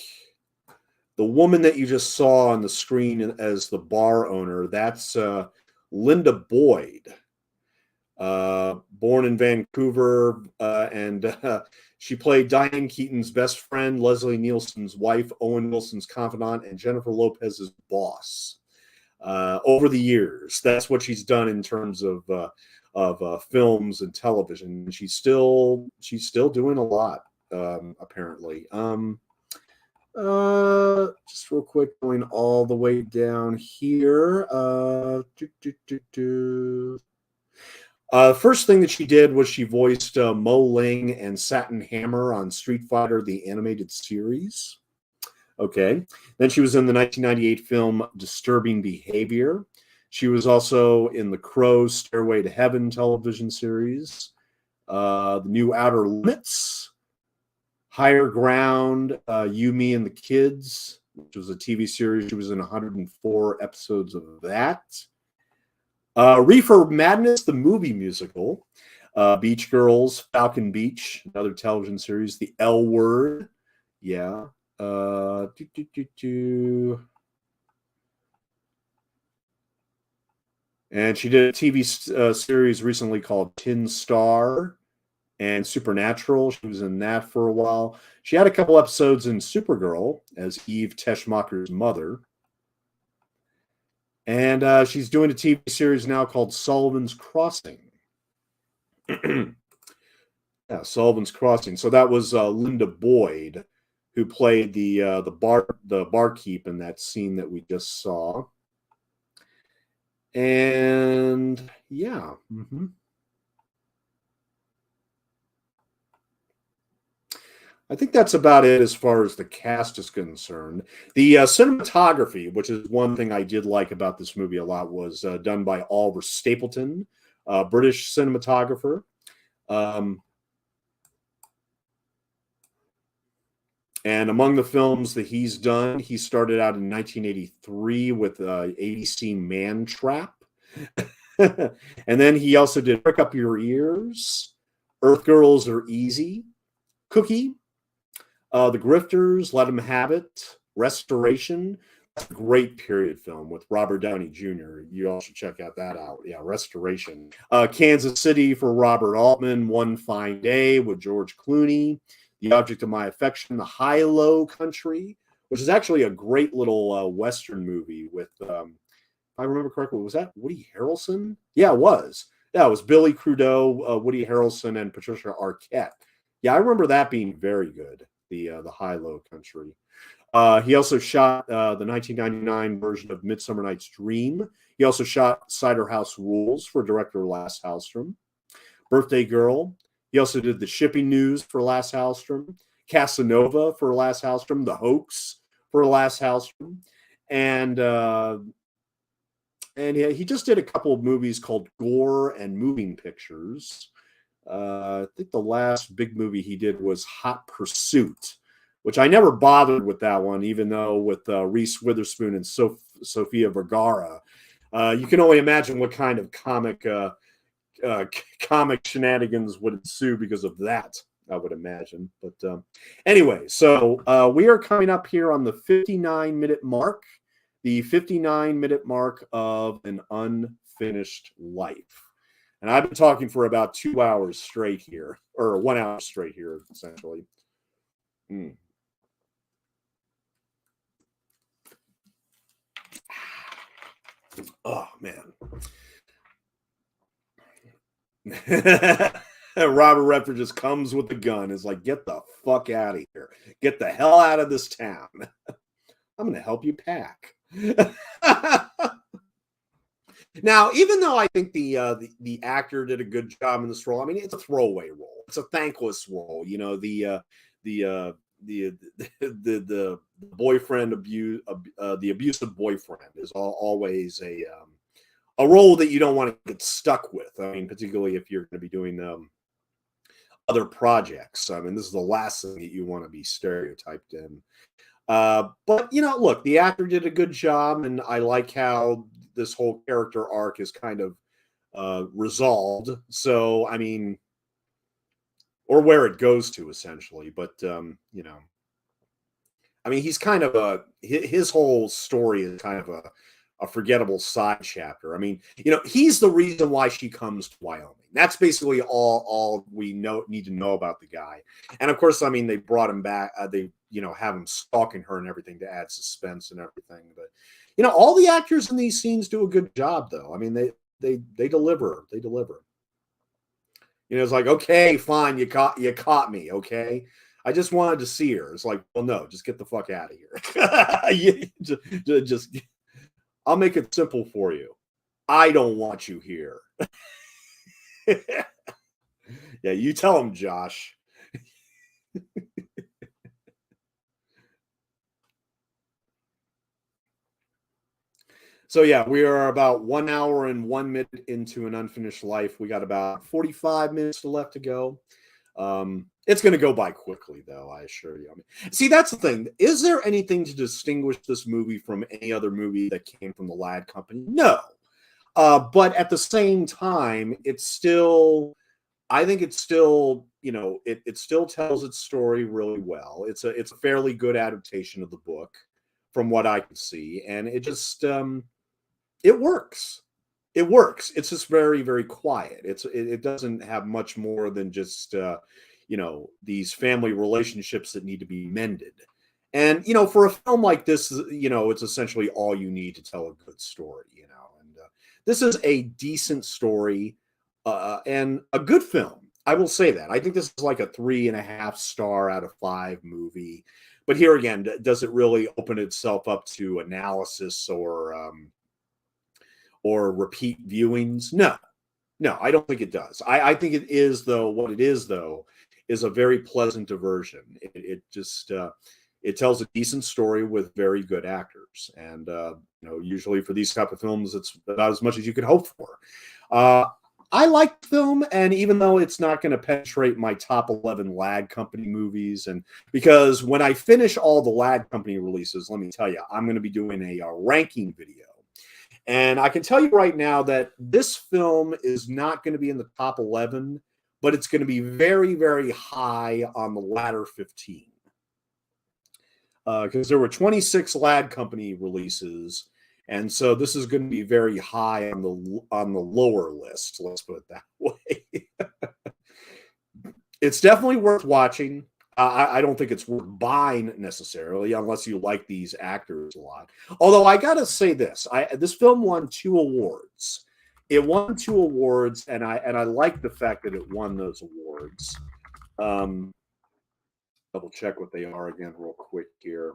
the woman that you just saw on the screen as the bar owner, that's Linda Boyd. Born in Vancouver, and she played Diane Keaton's best friend, Leslie Nielsen's wife, Owen Wilson's confidant, and Jennifer Lopez's boss. Over the years, that's what she's done in terms of films and television. She's still doing a lot, apparently. Just real quick, going all the way down here. First thing that she did was she voiced Mo Ling and Satin Hammer on Street Fighter, the animated series. Okay. Then she was in the 1998 film Disturbing Behavior. She was also in the Crow Stairway to Heaven television series. The New Outer Limits, Higher Ground, You, Me, and the Kids, which was a TV series. She was in 104 episodes of that. Reefer Madness, the movie musical. Beach Girls, Falcon Beach, another television series. The L Word, yeah. And she did a TV series recently called Tin Star and Supernatural. She was in that for a while. She had a couple episodes in Supergirl as Eve Teschmacher's mother. And she's doing a TV series now called Sullivan's Crossing. Yeah, Sullivan's Crossing. So that was Linda Boyd, who played the barkeep in that scene that we just saw. And yeah. I think that's about it as far as the cast is concerned. The cinematography, which is one thing I did like about this movie a lot, was done by Oliver Stapleton, British cinematographer. And among the films that he's done, he started out in 1983 with ABC Man Trap. And then he also did Prick Up Your Ears, Earth Girls Are Easy, Cookie, The Grifters, Let 'Em Have It, Restoration. That's a great period film with Robert Downey Jr. You all should check out that out. Yeah, Restoration. Kansas City for Robert Altman, One Fine Day with George Clooney, The Object of My Affection, The High-Low Country, which is actually a great little Western movie with, if I remember correctly, was that Woody Harrelson? Yeah, it was. Yeah, it was Billy Crudup, Woody Harrelson, and Patricia Arquette. Yeah, I remember that being very good, the High-Low Country. He also shot the 1999 version of Midsummer Night's Dream. He also shot Cider House Rules for director Lasse Hallström. Birthday Girl. He also did The Shipping News for Lasse Hallström, Casanova for Lasse Hallström, The Hoax for Lasse Hallström, and he just did a couple of movies called Gore and Moving Pictures. I think the last big movie he did was Hot Pursuit, which I never bothered with that one, even though with Reese Witherspoon and Sofia Vergara, you can only imagine what kind of comic shenanigans would ensue because of that, I would imagine. But anyway, so we are coming up here on the 59-minute mark, the 59-minute mark of An Unfinished Life. And I've been talking for about 2 hours straight here, or 1 hour straight here, essentially. Oh, man. Robert Redford just comes with the gun. Is like, get the fuck out of here. Get the hell out of this town. I'm going to help you pack. Now, even though I think the actor did a good job in this role, I mean, it's a throwaway role. It's a thankless role. You know, the boyfriend the abusive boyfriend is always a role that you don't want to get stuck with. I mean, particularly if you're going to be doing other projects. I mean, this is the last thing that you want to be stereotyped in. But, you know, look, the actor did a good job, and I like how this whole character arc is kind of resolved. So, I mean, or where it goes to, essentially. But, you know, I mean, he's kind of his whole story is kind of a forgettable side chapter. I mean, you know, he's the reason why she comes to Wyoming. That's basically all we need to know about the guy. And of course, I mean, they brought him back. They, you know, have him stalking her and everything to add suspense and everything. But, you know, all the actors in these scenes do a good job, though. I mean, they deliver. They deliver. You know, it's like, okay, fine, you caught me, okay. I just wanted to see her. It's like, well, no, just get the fuck out of here. just I'll make it simple for you. I don't want you here. Yeah, you tell him, Josh. So yeah, we are about 1 hour and 1 minute into An Unfinished Life. We got about 45 minutes left to go. It's going to go by quickly, though, I assure you. I mean, see, that's the thing. Is there anything to distinguish this movie from any other movie that came from the Ladd Company? No. But at the same time, it's still, I think it's still, it still tells its story really well. It's a fairly good adaptation of the book, from what I can see, and it just it works. It works. It's just very, very quiet. It doesn't have much more than just these family relationships that need to be mended. And for a film like this, it's essentially all you need to tell a good story. And this is a decent story and a good film. I will say that. I think this is like a 3.5 star out of 5 movie. But here again, does it really open itself up to analysis or repeat viewings? No, I don't think it does. I think it is, though. What it is, though, is a very pleasant diversion. It just it tells a decent story with very good actors, and usually for these type of films, it's about as much as you could hope for. I like the film, and even though it's not going to penetrate my top 11 Ladd Company movies, and because when I finish all the Ladd Company releases, let me tell you, I'm going to be doing a ranking video. And I can tell you right now that this film is not going to be in the top 11, but it's going to be very, very high on the latter 15. Because there were 26 Ladd Company releases, and so this is going to be very high on the lower list. Let's put it that way. It's definitely worth watching. I don't think it's worth buying necessarily, unless you like these actors a lot. Although I gotta say this, this film won 2 awards. It won 2 awards, and I like the fact that it won those awards. Double check what they are again, real quick here.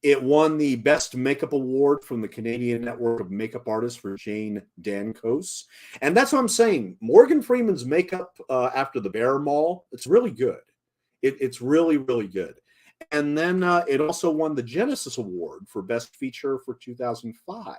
It won the Best Makeup Award from the Canadian Network of Makeup Artists for Jane Dancos. And that's what I'm saying. Morgan Freeman's makeup after the Bear Mall, it's really good. It's really, really good. And then it also won the Genesis Award for Best Feature for 2005.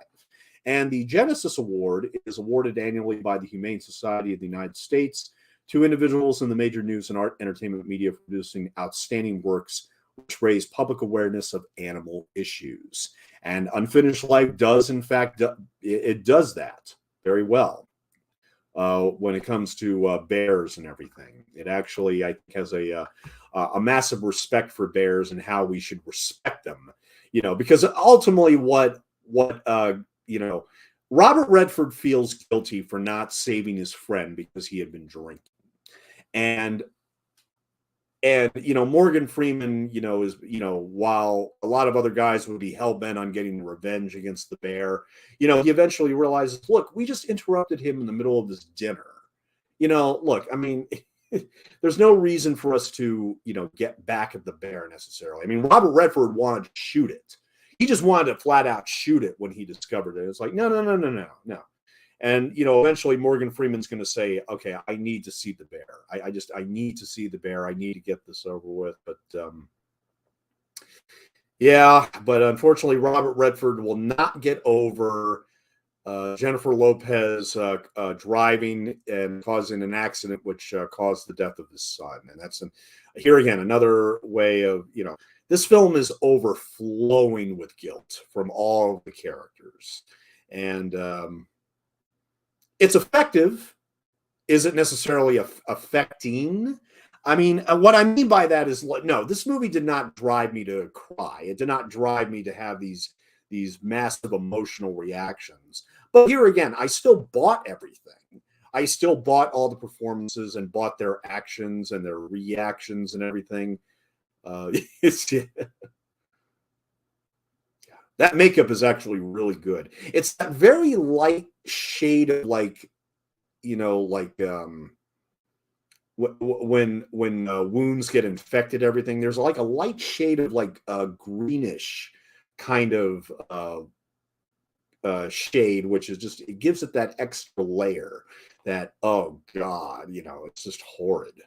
And the Genesis Award is awarded annually by the Humane Society of the United States to individuals in the major news and art entertainment media for producing outstanding works which raise public awareness of animal issues. And Unfinished Life does, in fact, it does that very well. When it comes to bears and everything, it actually, I think, has a massive respect for bears and how we should respect them. Because ultimately, what Robert Redford feels guilty for not saving his friend because he had been drinking, and Morgan Freeman, is while a lot of other guys would be hell bent on getting revenge against the bear, he eventually realizes, look, we just interrupted him in the middle of this dinner. Look, I mean, there's no reason for us to get back at the bear necessarily. I mean, Robert Redford wanted to shoot it. He just wanted to flat out shoot it when he discovered it. It's like, no. And, eventually Morgan Freeman's going to say, okay, I need to see the bear. I need to see the bear. I need to get this over with. But, but unfortunately, Robert Redford will not get over Jennifer Lopez driving and causing an accident, which caused the death of his son. And that's, here again, another way of, this film is overflowing with guilt from all of the characters. And, it's effective. Is it necessarily affecting? I mean, what I mean by that is, no, this movie did not drive me to cry. It did not drive me to have these massive emotional reactions. But here again, I still bought everything. I still bought all the performances and bought their actions and their reactions and everything. That makeup is actually really good. It's that very light shade of when wounds get infected, everything. There's like a light shade of like a greenish kind of shade, which is just, it gives it that extra layer that, oh God, it's just horrid.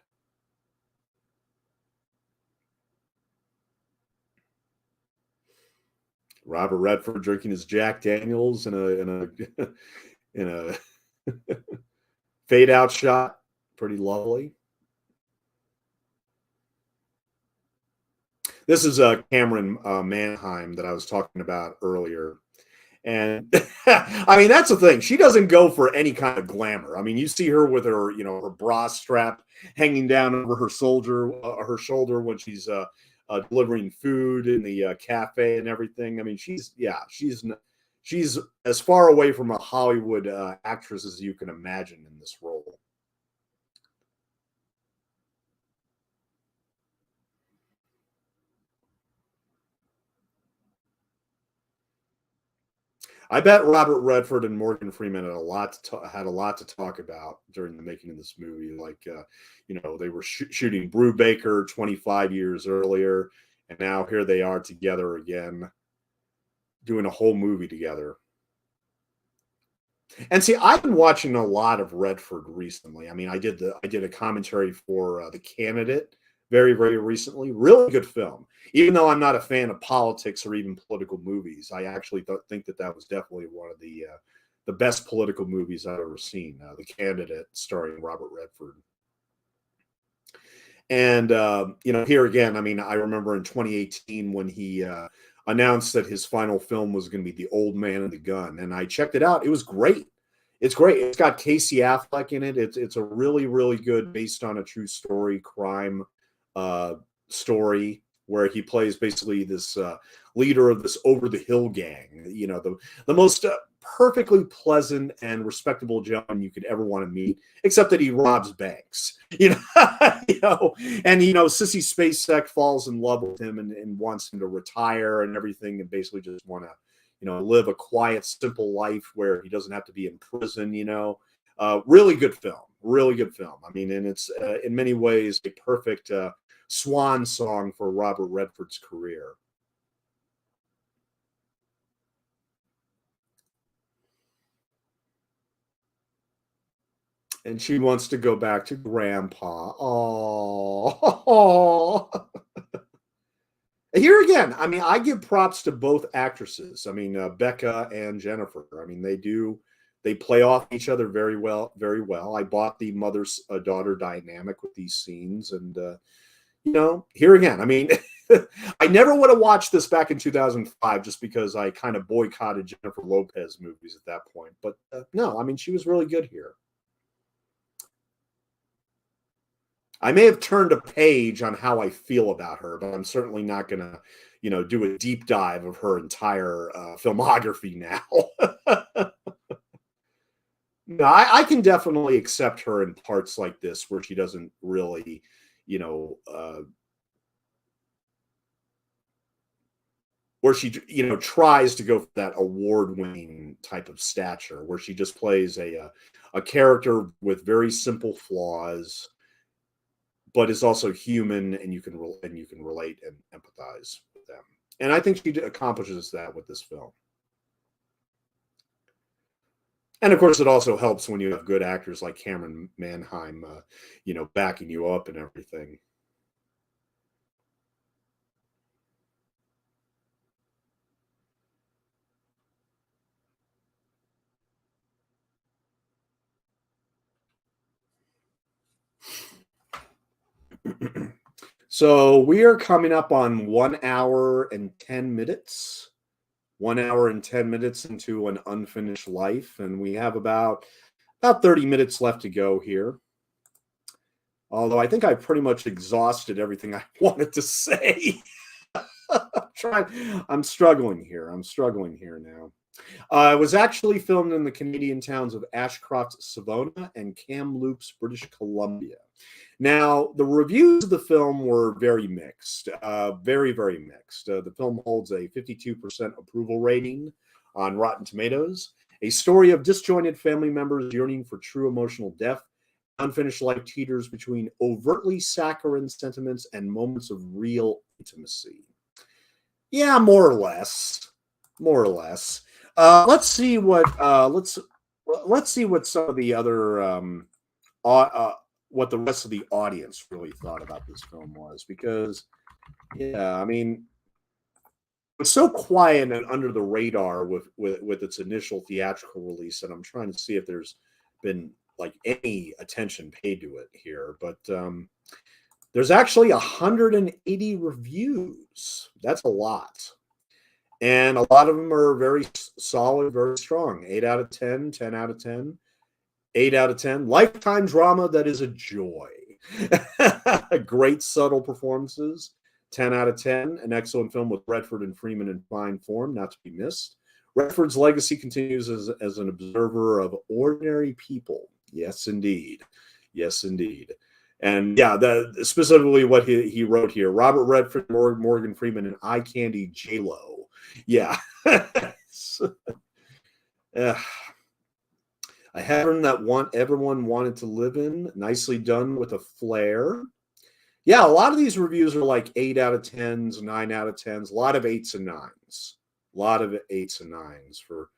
Robert Redford drinking his Jack Daniels in a fade out shot. Pretty lovely. This is Cameron Manheim that I was talking about earlier. And I mean, that's the thing. She doesn't go for any kind of glamour. I mean, you see her with her, her bra strap hanging down over her shoulder when she's delivering food in the cafe and everything. I mean, she's as far away from a Hollywood actress as you can imagine in this role. I bet Robert Redford and Morgan Freeman had a lot to talk about during the making of this movie. Like, they were shooting Brubaker 25 years earlier, and now here they are together again, doing a whole movie together. And see, I've been watching a lot of Redford recently. I mean, I did a commentary for The Candidate very, very recently. Really good film. Even though I'm not a fan of politics or even political movies, I actually think that was definitely one of the best political movies I've ever seen. The Candidate, starring Robert Redford. And here again, I mean, I remember in 2018 when he announced that his final film was going to be The Old Man and the Gun, and I checked it out. It was great. It's great. It's got Casey Affleck in it. It's a really, really good, based on a true story, crime story where he plays basically this leader of this over the hill gang. The most perfectly pleasant and respectable gentleman you could ever want to meet, except that he robs banks. And Sissy Spacek falls in love with him and wants him to retire and everything, and basically just want to live a quiet, simple life where he doesn't have to be in prison. Really good film. Really good film. I mean, and it's in many ways a perfect swan song for Robert Redford's career. And she wants to go back to Grandpa. Oh. Here again, I mean, I give props to both actresses. I mean, Becca and Jennifer. I mean, they play off each other very well, very well. I bought the mother-daughter dynamic with these scenes, and here again, I mean, I never would have watched this back in 2005 just because I kind of boycotted Jennifer Lopez movies at that point. But no, I mean, she was really good here. I may have turned a page on how I feel about her, but I'm certainly not going to, do a deep dive of her entire filmography now. No, I can definitely accept her in parts like this where she doesn't really, where she, tries to go for that award-winning type of stature, where she just plays a character with very simple flaws, but is also human, and you can relate and empathize with them. And I think she accomplishes that with this film. And of course, it also helps when you have good actors like Cameron Manheim, backing you up and everything. So we are coming up on 1 hour and 10 minutes. 1 hour and 10 minutes into an unfinished life, and we have about 30 minutes left to go here. Although I think I've pretty much exhausted everything I wanted to say. I'm struggling here. Now. It was actually filmed in the Canadian towns of Ashcroft, Savona, and Kamloops, British Columbia. Now, the reviews of the film were very mixed, very, very mixed. The film holds a 52% approval rating on Rotten Tomatoes. A story of disjointed family members yearning for true emotional depth. Unfinished life teeters between overtly saccharine sentiments and moments of real intimacy. Yeah, more or less. Let's see what some of the other what the rest of the audience really thought about this film was, because I mean, it was so quiet and under the radar with its initial theatrical release, and I'm trying to see if there's been like any attention paid to it here. But there's actually 180 reviews. That's a lot. And a lot of them are very solid, very strong. 8 out of 10, 10 out of 10, 8 out of 10. Lifetime drama that is a joy. Great subtle performances. 10 out of 10. An excellent film with Redford and Freeman in fine form, not to be missed. Redford's legacy continues as an observer of ordinary people. Yes, indeed. Yes, indeed. And yeah, specifically what he wrote here. Robert Redford, Morgan Freeman, and eye candy J-Lo. Yeah. A heaven that everyone wanted to live in. Nicely done with a flair. Yeah, a lot of these reviews are like 8 out of 10s, 9 out of 10s. A lot of 8s and 9s. A lot of 8s and 9s for...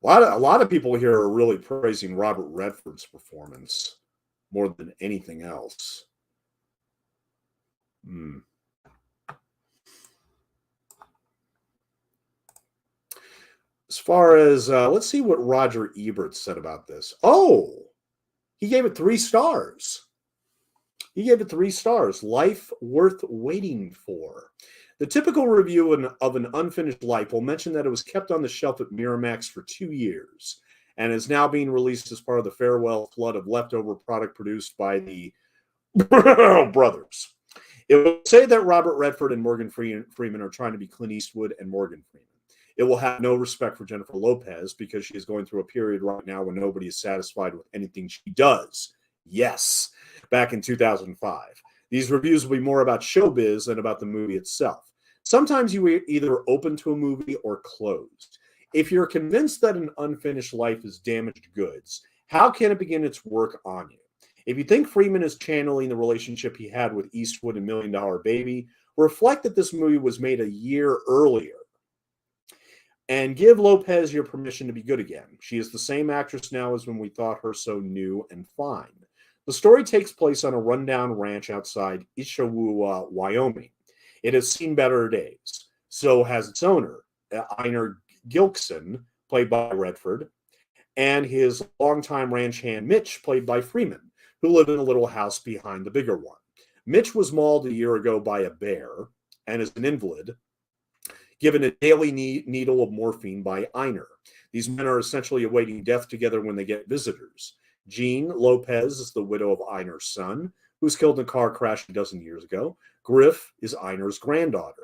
A lot of people here are really praising Robert Redford's performance more than anything else. As far as, let's see what Roger Ebert said about this. Oh, he gave it 3 stars. He gave it 3 stars. Life worth waiting for. The typical review of an unfinished life will mention that it was kept on the shelf at Miramax for 2 years and is now being released as part of the farewell flood of leftover product produced by the brothers. It will say that Robert Redford and Morgan Freeman are trying to be Clint Eastwood and Morgan Freeman. It will have no respect for Jennifer Lopez because she is going through a period right now when nobody is satisfied with anything she does. Yes, back in 2005. These reviews will be more about showbiz than about the movie itself. Sometimes you are either open to a movie or closed. If you're convinced that an unfinished life is damaged goods, how can it begin its work on you? If you think Freeman is channeling the relationship he had with Eastwood in $1 Million Baby, reflect that this movie was made a year earlier. And give Lopez your permission to be good again. She is the same actress now as when we thought her so new and fine. The story takes place on a rundown ranch outside Ishawua, Wyoming. It has seen better days. So has its owner, Einar Gilkson, played by Redford, and his longtime ranch hand, Mitch, played by Freeman, who lived in a little house behind the bigger one. Mitch was mauled a year ago by a bear and is an invalid, given a daily needle of morphine by Einar. These men are essentially awaiting death together when they get visitors. Jean Lopez is the widow of Einar's son, who was killed in a car crash a dozen years ago. Griff is Einar's granddaughter.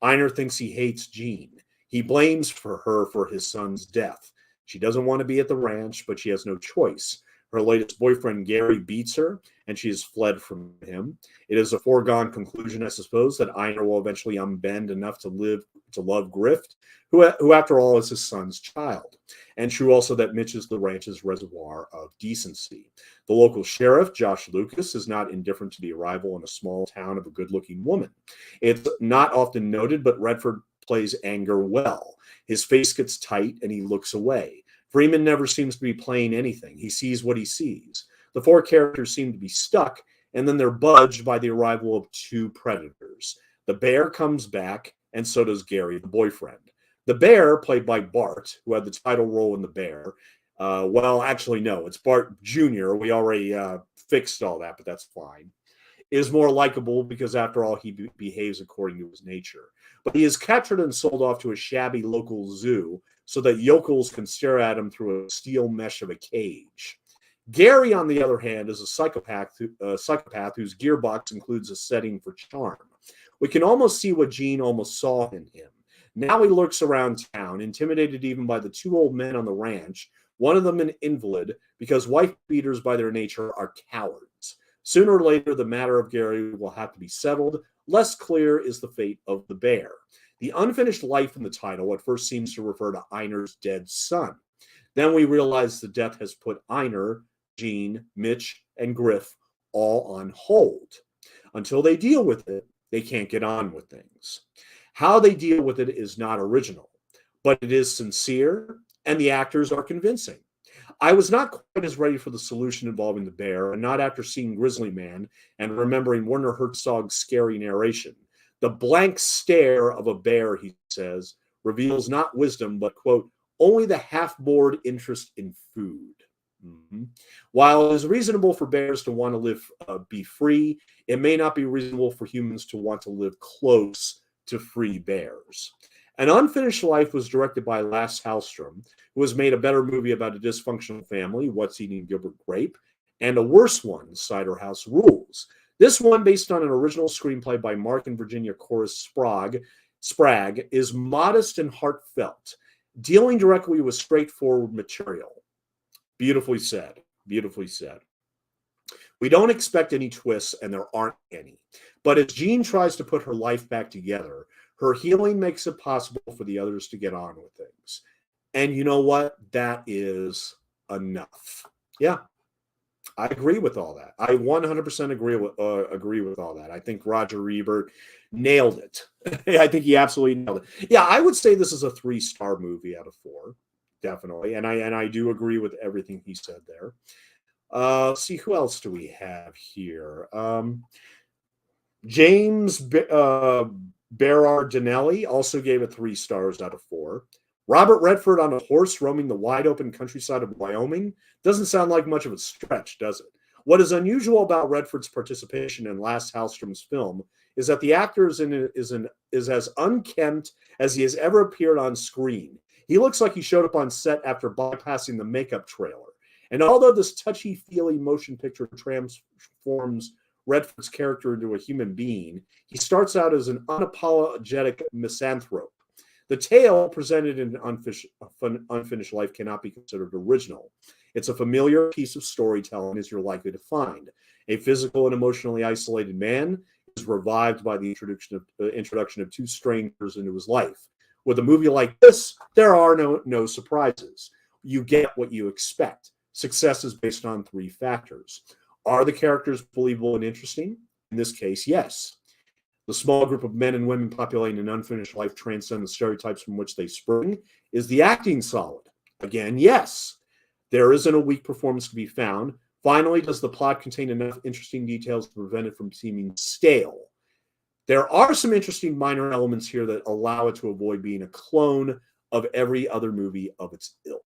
Einar thinks he hates Jean. He blames her for his son's death. She doesn't want to be at the ranch, but she has no choice. Her latest boyfriend, Gary, beats her, and she has fled from him. It is a foregone conclusion, I suppose, that Einar will eventually unbend enough to love Griff, who after all is his son's child. And true also that Mitch is the ranch's reservoir of decency. The local sheriff, Josh Lucas, is not indifferent to the arrival in a small town of a good-looking woman. It's not often noted, but Redford plays anger well. His face gets tight, and he looks away. Freeman never seems to be playing anything. He sees what he sees. The 4 characters seem to be stuck, and then they're budged by the arrival of 2 predators. The bear comes back, and so does Gary, the boyfriend. The bear, played by Bart, who had the title role in The Bear. Well, actually, no, it's Bart Jr. We already fixed all that, but that's fine. Is more likable because, after all, he behaves according to his nature. But he is captured and sold off to a shabby local zoo so that yokels can stare at him through a steel mesh of a cage. Gary, on the other hand, is a psychopath whose gearbox includes a setting for charm. We can almost see what Jean almost saw in him. Now he lurks around town, intimidated even by the 2 old men on the ranch, one of them an invalid, because wife beaters by their nature are cowards. Sooner or later, the matter of Gary will have to be settled. Less clear is the fate of the bear. The unfinished life in the title at first seems to refer to Einar's dead son. Then we realize the death has put Einar, Jean, Mitch, and Griff all on hold. Until they deal with it, they can't get on with things. How they deal with it is not original, but it is sincere, and the actors are convincing. I was not quite as ready for the solution involving the bear, and not after seeing Grizzly Man and remembering Werner Herzog's scary narration. The blank stare of a bear, he says, reveals not wisdom, but, quote, only the half-bored interest in food. Mm-hmm. While it is reasonable for bears to want to live, be free, it may not be reasonable for humans to want to live close to free bears. An Unfinished Life was directed by Lasse Hallström, who has made a better movie about a dysfunctional family, What's Eating Gilbert Grape, and a worse one, Cider House Rules. This one, based on an original screenplay by Mark and Virginia Corus Spragg, is modest and heartfelt, dealing directly with straightforward material. Beautifully said. Beautifully said. We don't expect any twists, and there aren't any. But as Jean tries to put her life back together, her healing makes it possible for the others to get on with things. And you know what? That is enough. Yeah, I agree with all that. I 100% agree with all that. I think Roger Ebert nailed it. I think he absolutely nailed it. Yeah, I would say this is a 3-star movie out of 4, definitely. And I do agree with everything he said there. See, who else do we have here? James Berardinelli also gave it 3 stars out of 4. Robert Redford on a horse roaming the wide open countryside of Wyoming doesn't sound like much of a stretch, does it? What is unusual about Redford's participation in Lasse Hallström's film is that the actor is as unkempt as he has ever appeared on screen. He looks like he showed up on set after bypassing the makeup trailer. And although this touchy-feely motion picture transforms Redford's character into a human being, he starts out as an unapologetic misanthrope. The tale presented in Unfinished Life cannot be considered original. It's a familiar piece of storytelling, as you're likely to find. A physical and emotionally isolated man is revived by the introduction of 2 strangers into his life. With a movie like this, there are no surprises. You get what you expect. Success is based on 3 factors. Are the characters believable and interesting? In this case, yes. The small group of men and women populating an Unfinished Life transcend the stereotypes from which they spring. Is the acting solid? Again, yes. There isn't a weak performance to be found. Finally, does the plot contain enough interesting details to prevent it from seeming stale? There are some interesting minor elements here that allow it to avoid being a clone of every other movie of its ilk.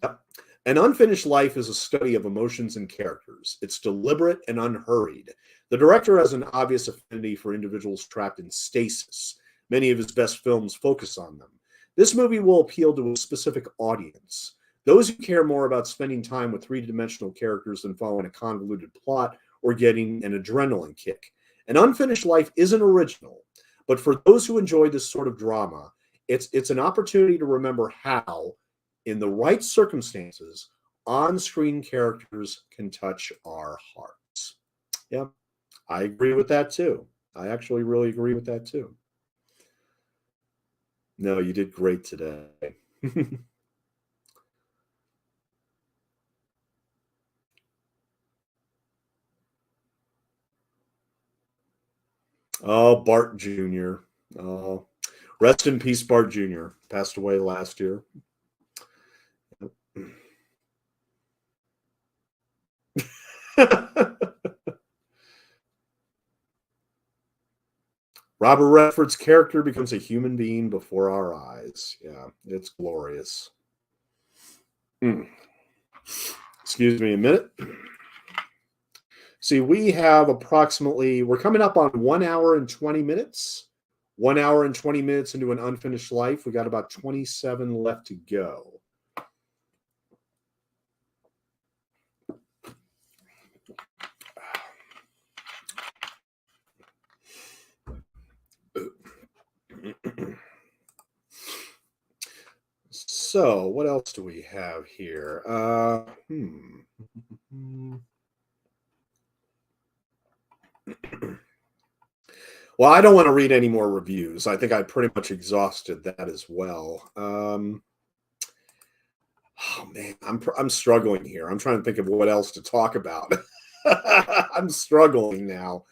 Yep. An Unfinished Life is a study of emotions and characters. It's deliberate and unhurried. The director has an obvious affinity for individuals trapped in stasis. Many of his best films focus on them. This movie will appeal to a specific audience. Those who care more about spending time with 3-dimensional characters than following a convoluted plot or getting an adrenaline kick. An Unfinished Life isn't original, but for those who enjoy this sort of drama, it's an opportunity to remember how, in the right circumstances, on-screen characters can touch our hearts. Yeah, I agree with that too. I actually really agree with that too. No, you did great today. Oh, Bart Jr. Oh, rest in peace, Bart Jr. Passed away last year. Robert Redford's character becomes a human being before our eyes. Yeah, it's glorious. Excuse me a minute. See, we have we're coming up on 1 hour and 20 minutes. 1 hour and 20 minutes into an Unfinished Life. We got about 27 left to go. So, what else do we have here? Well, I don't want to read any more reviews. I think I pretty much exhausted that as well. Oh man, I'm struggling here. I'm trying to think of what else to talk about. I'm struggling now.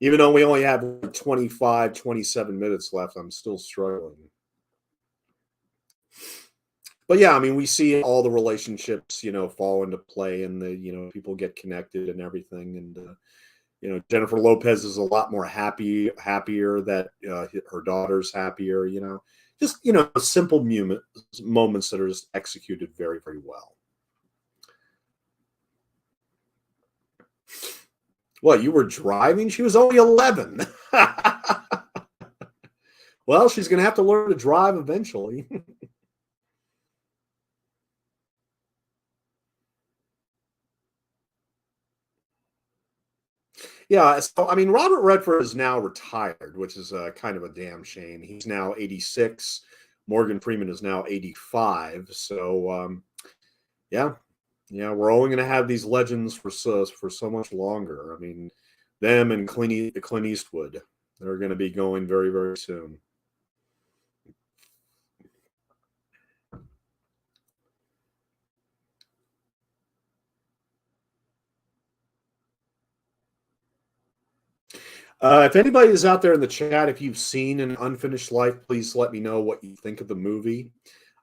Even though we only have 27 minutes left, I'm still struggling. But yeah, I mean, we see all the relationships, fall into play, and people get connected and everything. And Jennifer Lopez is a lot more happier that her daughter's happier. Just simple moments that are just executed very, very well. Well, you were driving? She was only 11. Well, she's going to have to learn to drive eventually. Yeah, so I mean, Robert Redford is now retired, which is kind of a damn shame. He's now 86. Morgan Freeman is now 85. So yeah, yeah, we're only going to have these legends for so much longer. I mean, them and Clint Eastwood, they're going to be going very, very soon. If anybody is out there in the chat, if you've seen An Unfinished Life, please let me know what you think of the movie.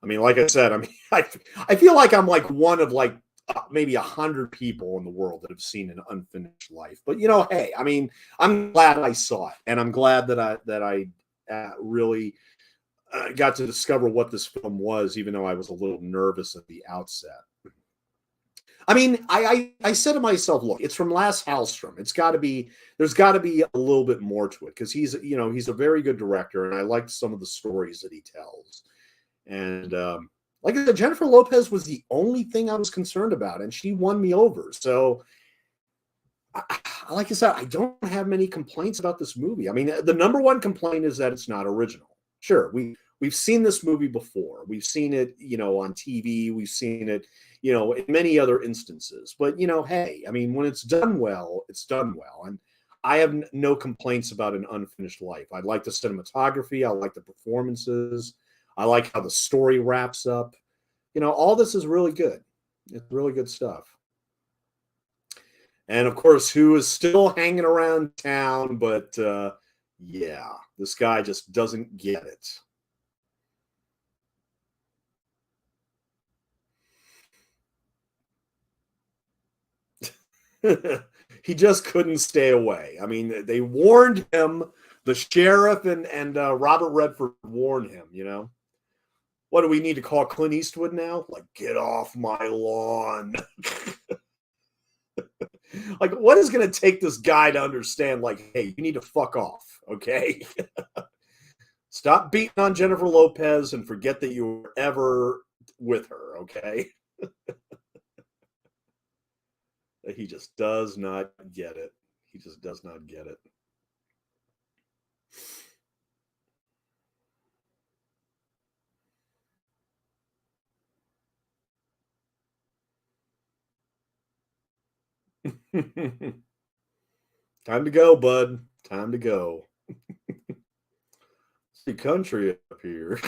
I mean, like I said, I mean, I feel like I'm like one of like maybe 100 people in the world that have seen An Unfinished Life. But hey, I mean, I'm glad I saw it, and I'm glad that I really got to discover what this film was, even though I was a little nervous at the outset. I mean, I said to myself, look, it's from Lasse Hallström. There's got to be a little bit more to it, because he's a very good director, and I liked some of the stories that he tells. And like I said, Jennifer Lopez was the only thing I was concerned about, and she won me over. So, like I said, I don't have many complaints about this movie. I mean, the number one complaint is that it's not original. Sure, we've seen this movie before. We've seen it, on TV. We've seen it, in many other instances. But hey, I mean, when it's done well, it's done well. And I have no complaints about An Unfinished Life. I like the cinematography. I like the performances. I like how the story wraps up. All this is really good. It's really good stuff. And of course, who is still hanging around town, but yeah, this guy just doesn't get it. He just couldn't stay away. I mean, they warned him. The sheriff and Robert Redford warned him. What do we need to call Clint Eastwood now? Like, get off my lawn. Like, what is going to take this guy to understand, like, hey, you need to fuck off, okay? Stop beating on Jennifer Lopez and forget that you were ever with her, okay? He just does not get it. He just does not get it. Time to go, bud. Time to go. See country up here.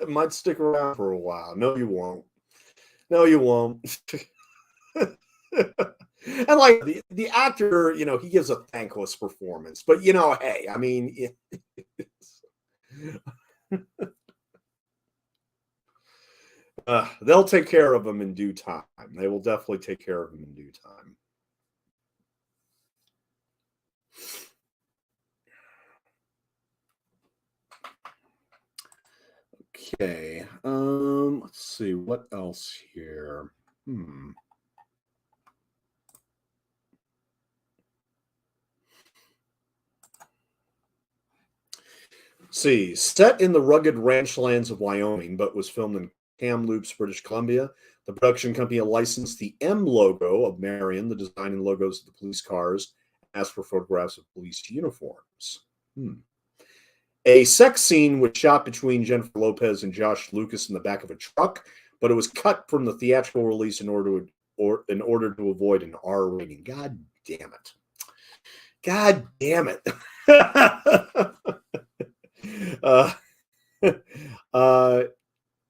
Might stick around for a while. No, you won't. No, you won't. And like the actor, he gives a thankless performance. But hey, I mean, they'll take care of him in due time. They will definitely take care of him in due time. Okay. Let's see what else here. See, set in the rugged ranch lands of Wyoming, but was filmed in Kamloops, British Columbia. The production company licensed the M logo of Marion, the design and logos of the police cars, asked for photographs of police uniforms. A sex scene was shot between Jennifer Lopez and Josh Lucas in the back of a truck, but it was cut from the theatrical release in order to avoid an R rating. God damn it. God damn it.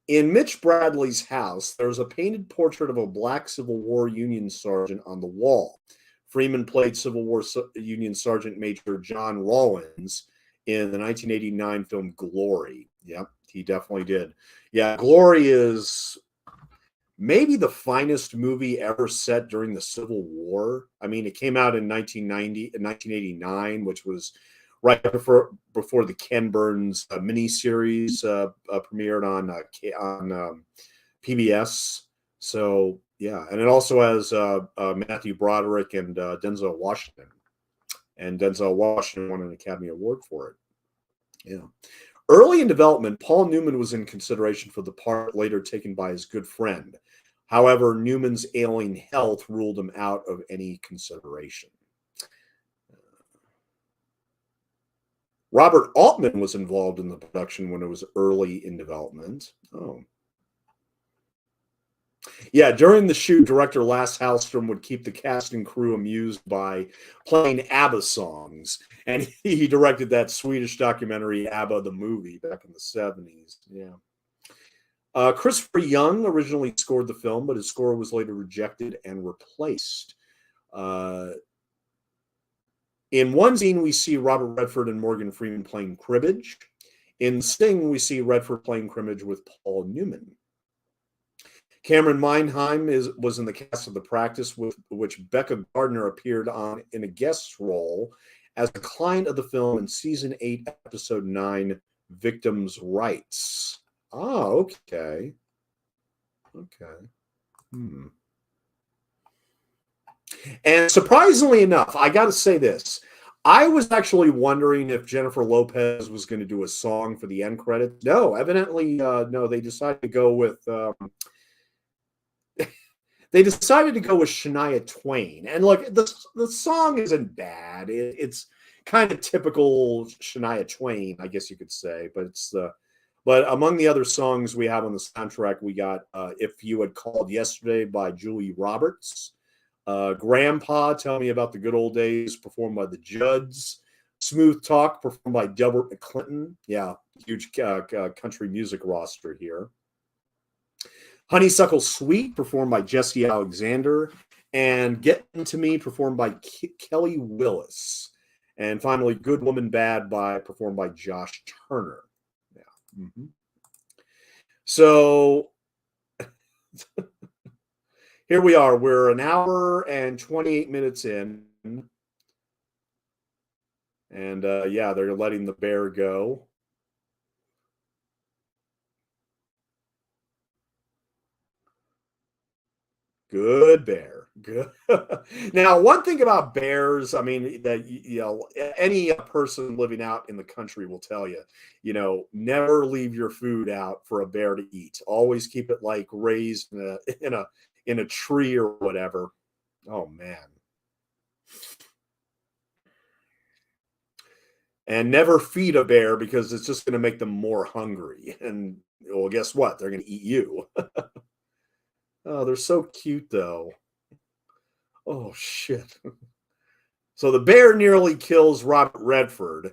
In Mitch Bradley's house, there's a painted portrait of a black Civil War Union sergeant on the wall. Freeman played Civil War Union Sergeant Major John Rawlins in the 1989 film Glory. Yep, he definitely did. Yeah, Glory is maybe the finest movie ever set during the Civil War. I mean, it came out in 1989, which was right before the Ken Burns miniseries premiered on PBS. So yeah, and it also has Matthew Broderick and Denzel Washington, and Denzel Washington won an Academy Award for it. Yeah. Early in development, Paul Newman was in consideration for the part, later taken by his good friend. However, Newman's ailing health ruled him out of any consideration. Robert Altman was involved in the production when it was early in development. Oh. Yeah, during the shoot, director Lasse Hallström would keep the cast and crew amused by playing ABBA songs. And he directed that Swedish documentary, ABBA the Movie, back in the 70s. Yeah. Christopher Young originally scored the film, but his score was later rejected and replaced. In one scene, we see Robert Redford and Morgan Freeman playing cribbage. In Sting, we see Redford playing cribbage with Paul Newman. Cameron Mindheim was in the cast of The Practice, with which Becca Gardner appeared on in a guest role as a client of the film in season 8, episode 9, Victims' Rights. Oh, okay. And surprisingly enough, I got to say this. I was actually wondering if Jennifer Lopez was going to do a song for the end credits. No, evidently, no. They decided to go with Shania Twain. And look, the song isn't bad. It's kind of typical Shania Twain, I guess you could say. But among the other songs we have on the soundtrack, we got "If You Had Called Yesterday" by Julie Roberts. Grandpa, Tell Me About the Good Old Days, performed by the Judds. Smooth Talk, performed by Delbert McClinton. Yeah, huge country music roster here. Honeysuckle Sweet, performed by Jesse Alexander. And Getting to Me, performed by Kelly Willis. And finally, Good Woman Bad, performed by Josh Turner. Yeah. Mm-hmm. So here we are. We're an hour and 28 minutes in. And yeah, they're letting the bear go. Good bear. Good. Now, one thing about bears, I mean, that any person living out in the country will tell you, never leave your food out for a bear to eat. Always keep it like raised in a tree or whatever. Oh man. And never feed a bear, because it's just going to make them more hungry. And well, guess what? They're going to eat you. Oh, they're so cute though. Oh shit. So the bear nearly kills Robert Redford,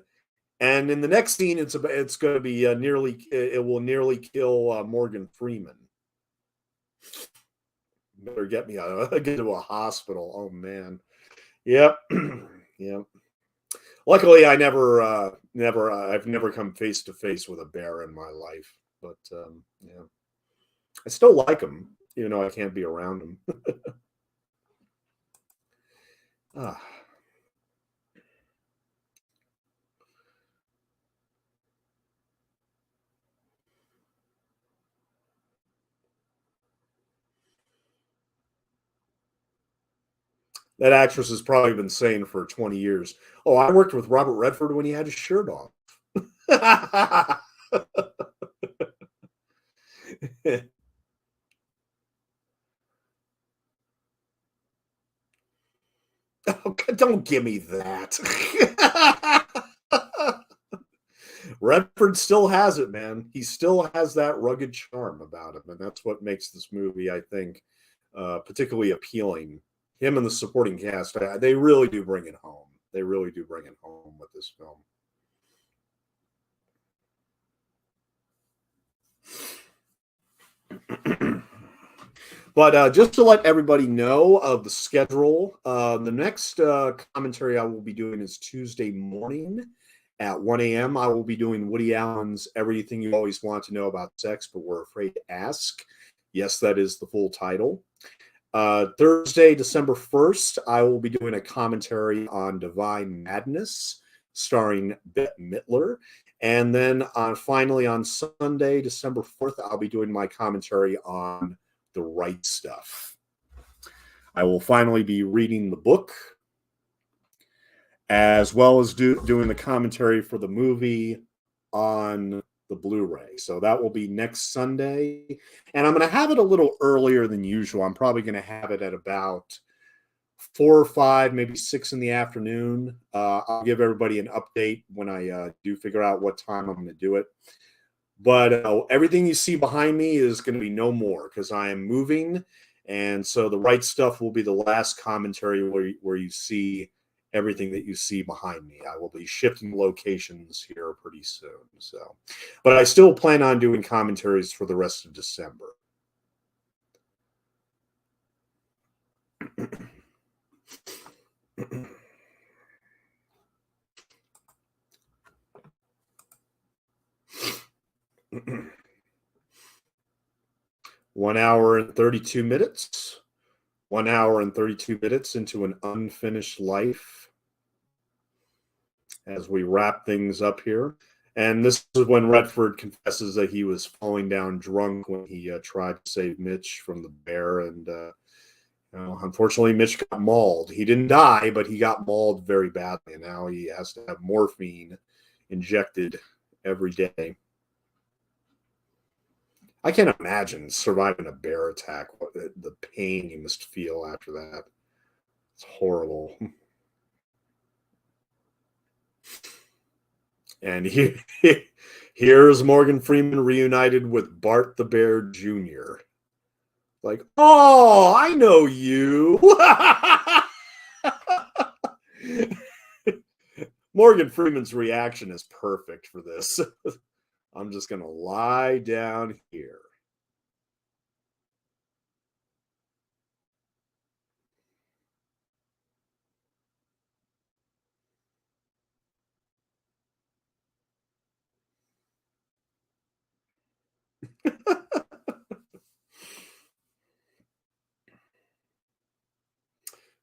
and in the next scene, it's going to be it will nearly kill Morgan Freeman. Better get me get to a hospital. Oh man. Yep. Yep. Luckily, I've never come face to face with a bear in my life, but yeah, I still like them, even though I can't be around them. Ah. That actress has probably been saying for 20 years, "Oh, I worked with Robert Redford when he had his shirt on." Oh, don't give me that. Redford still has it, man. He still has that rugged charm about him, and that's what makes this movie, I think, particularly appealing. Him and the supporting cast, they really do bring it home. They really do bring it home with this film. But just to let everybody know of the schedule, the next commentary I will be doing is Tuesday morning At 1 a.m., I will be doing Woody Allen's Everything You Always Want to Know About Sex, But Were Afraid to Ask. Yes, that is the full title. Thursday, December 1st, I will be doing a commentary on Divine Madness, starring Bette Midler. And then finally on Sunday, December 4th, I'll be doing my commentary on The Right Stuff. I will finally be reading the book, as well as doing the commentary for the movie on the Blu-ray. So that will be next Sunday. And I'm going to have it a little earlier than usual. I'm probably going to have it at about 4 or 5, maybe 6 in the afternoon. I'll give everybody an update when I do figure out what time I'm going to do it. But everything you see behind me is going to be no more, because I am moving. And so The Right Stuff will be the last commentary where you see everything that you see behind me. I will be shifting locations here pretty soon. So, but I still plan on doing commentaries for the rest of December. 1 hour and 32 minutes. 1 hour and 32 minutes into an unfinished life as we wrap things up here. And this is when Redford confesses that he was falling down drunk when he tried to save Mitch from the bear. And unfortunately, Mitch got mauled. He didn't die, but he got mauled very badly. And now he has to have morphine injected every day. I can't imagine surviving a bear attack. The pain you must feel after that. It's horrible. And here's Morgan Freeman reunited with Bart the Bear Jr. Like, oh, I know you. Morgan Freeman's reaction is perfect for this. I'm just going to lie down here.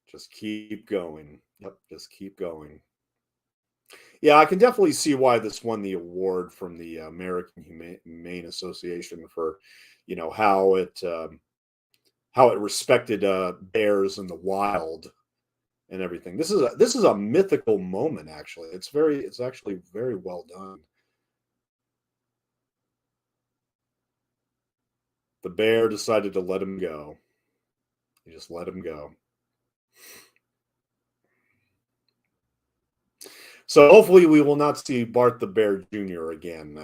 Just keep going. Yep, just keep going. Yeah, I can definitely see why this won the award from the American Humane Association for, how it respected bears in the wild and everything. This is a mythical moment. Actually, it's actually very well done. The bear decided to let him go. He just let him go. So hopefully we will not see Bart the Bear Jr. again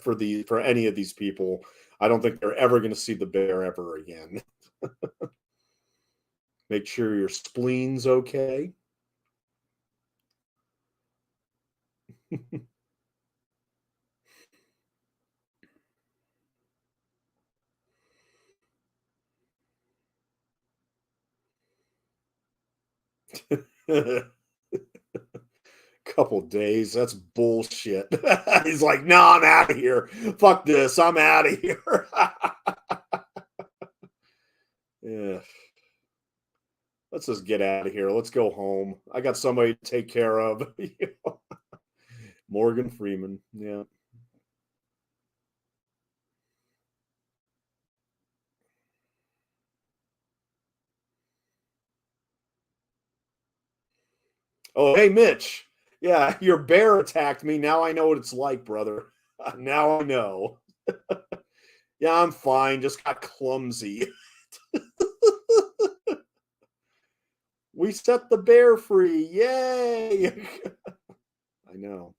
for any of these people. I don't think they're ever going to see the bear ever again. Make sure your spleen's okay. Couple days, that's bullshit. He's like, no, I'm out of here. Fuck this, I'm out of here. Yeah. Let's just get out of here. Let's go home. I got somebody to take care of. Morgan Freeman. Yeah. Oh, hey, Mitch. Yeah, your bear attacked me. Now I know what it's like, brother. Now I know. Yeah, I'm fine. Just got clumsy. We set the bear free. Yay. I know.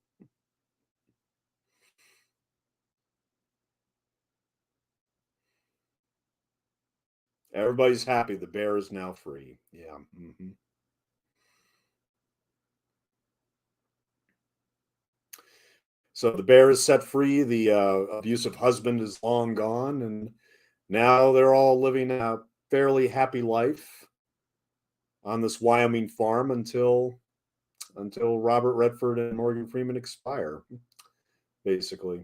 Everybody's happy. The bear is now free. Yeah. Mm-hmm. So the bear is set free. The abusive husband is long gone. And now they're all living a fairly happy life on this Wyoming farm until until Robert Redford and Morgan Freeman expire, basically.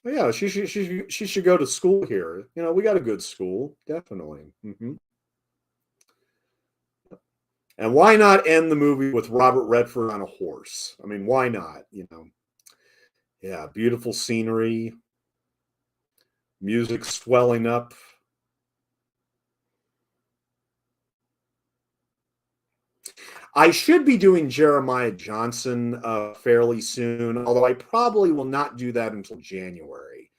Yeah, she should go to school here. You know, we got a good school, definitely. And why not end the movie with Robert Redford on a horse? I mean, why not? You know, yeah, beautiful scenery, music swelling up. I should be doing Jeremiah Johnson fairly soon, although I probably will not do that until January.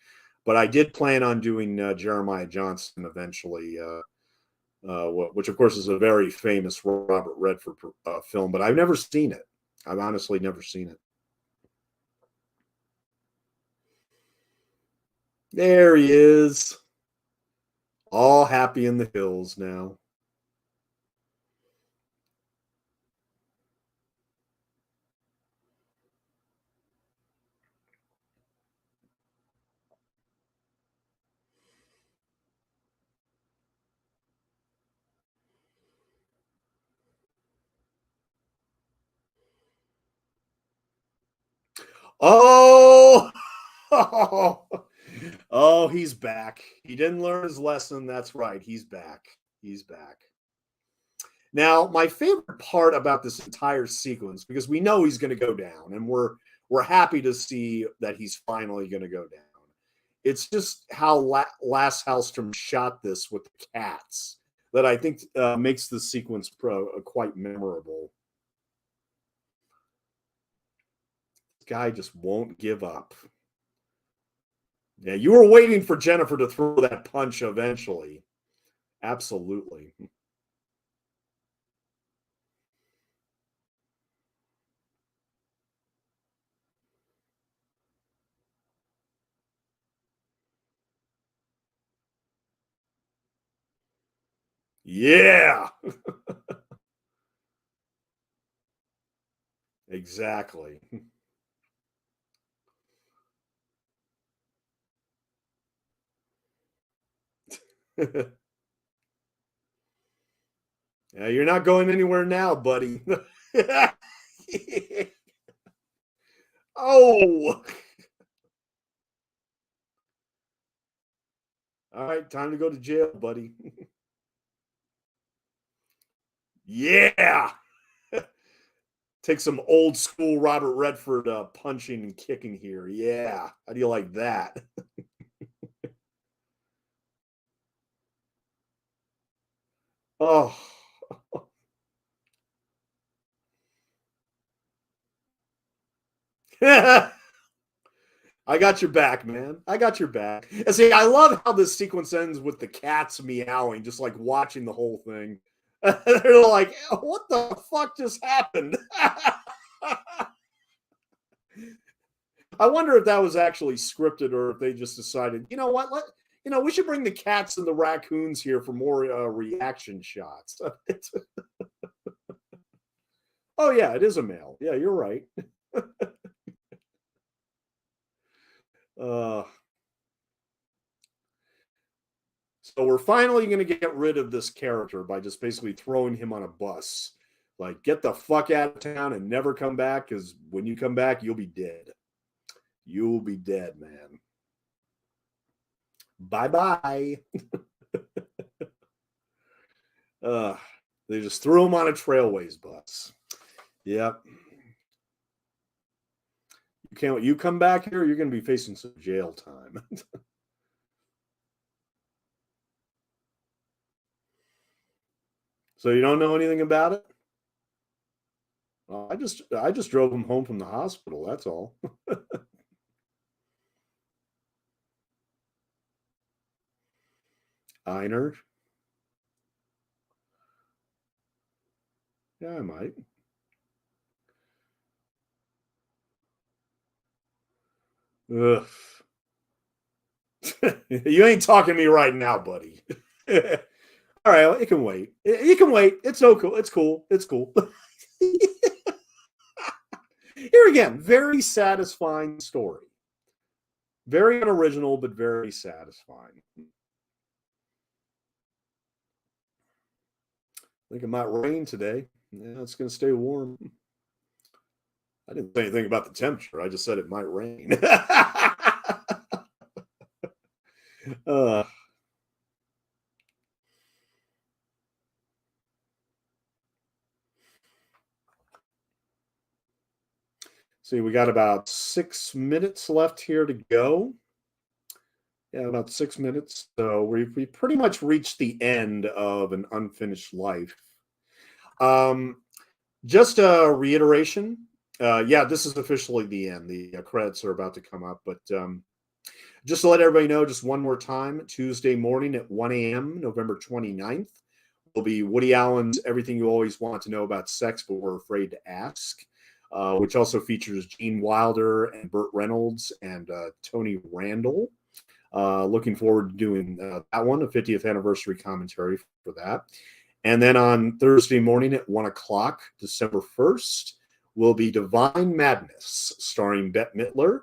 But I did plan on doing Jeremiah Johnson eventually, which of course is a very famous Robert Redford film, but I've never seen it. I've honestly never seen it. There he is, all happy in the hills now. Oh, oh, he's back. He didn't learn his lesson. That's right. He's back. He's back. Now, my favorite part about this entire sequence, because we know he's going to go down, and we're happy to see that he's finally going to go down. It's just how Lasse Hallström shot this with the cats that I think makes the sequence quite memorable. This guy just won't give up. Yeah, you were waiting for Jennifer to throw that punch eventually. Absolutely. Yeah, exactly. Yeah, you're not going anywhere now, buddy. Oh, all right, time to go to jail, buddy. Yeah, take some old school Robert Redford punching and kicking here. Yeah, how do you like that? Oh, I got your back, man. I got your back. And see, I love how this sequence ends with the cats meowing, just like watching the whole thing. They're like, "What the fuck just happened?" I wonder if that was actually scripted or if they just decided, you know what, we should bring the cats and the raccoons here for more reaction shots. Oh yeah, it is a male. Yeah, you're right. Uh, so we're finally going to get rid of this character by just basically throwing him on a bus. Like, get the fuck out of town and never come back, because when you come back, you'll be dead. You'll be dead, man. Bye bye. They just threw him on a trailways bus. Yep. You come back here, you're going to be facing some jail time. So you don't know anything about it? I just drove him home from the hospital. That's all. Einer. Yeah, I might. Ugh. You ain't talking to me right now, buddy. All right, well, it can wait. You can wait. It's so cool. It's cool. It's cool. Here again, very satisfying story. Very unoriginal, but very satisfying. I think it might rain today. Yeah, it's going to stay warm. I didn't say anything about the temperature. I just said it might rain. uh, see, we got about 6 minutes left here to go. Yeah, about 6 minutes. So we pretty much reached the end of An Unfinished Life. Just a reiteration. Yeah, this is officially the end. The credits are about to come up, but just to let everybody know, just one more time, Tuesday morning at 1 a.m., November 29th, will be Woody Allen's Everything You Always Want to Know About Sex But Were Afraid to Ask, which also features Gene Wilder and Burt Reynolds and Tony Randall. Looking forward to doing that one, a 50th anniversary commentary for that. And then on Thursday morning at 1 o'clock, December 1st, will be Divine Madness, starring Bette Midler.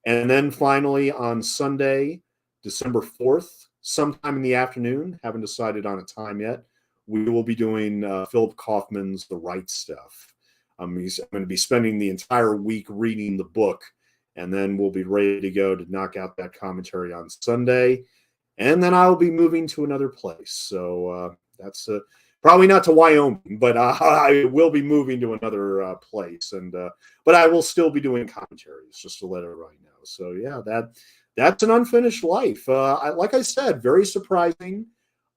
And then finally on Sunday, December 4th, sometime in the afternoon, haven't decided on a time yet, we will be doing Philip Kaufman's The Right Stuff. I'm going to be spending the entire week reading the book, and then we'll be ready to go to knock out that commentary on Sunday. And then I will be moving to another place. So that's probably not to Wyoming, but I will be moving to another place. But I will still be doing commentaries, just to let everybody know. So yeah, that's An Unfinished Life. Like I said, very surprising.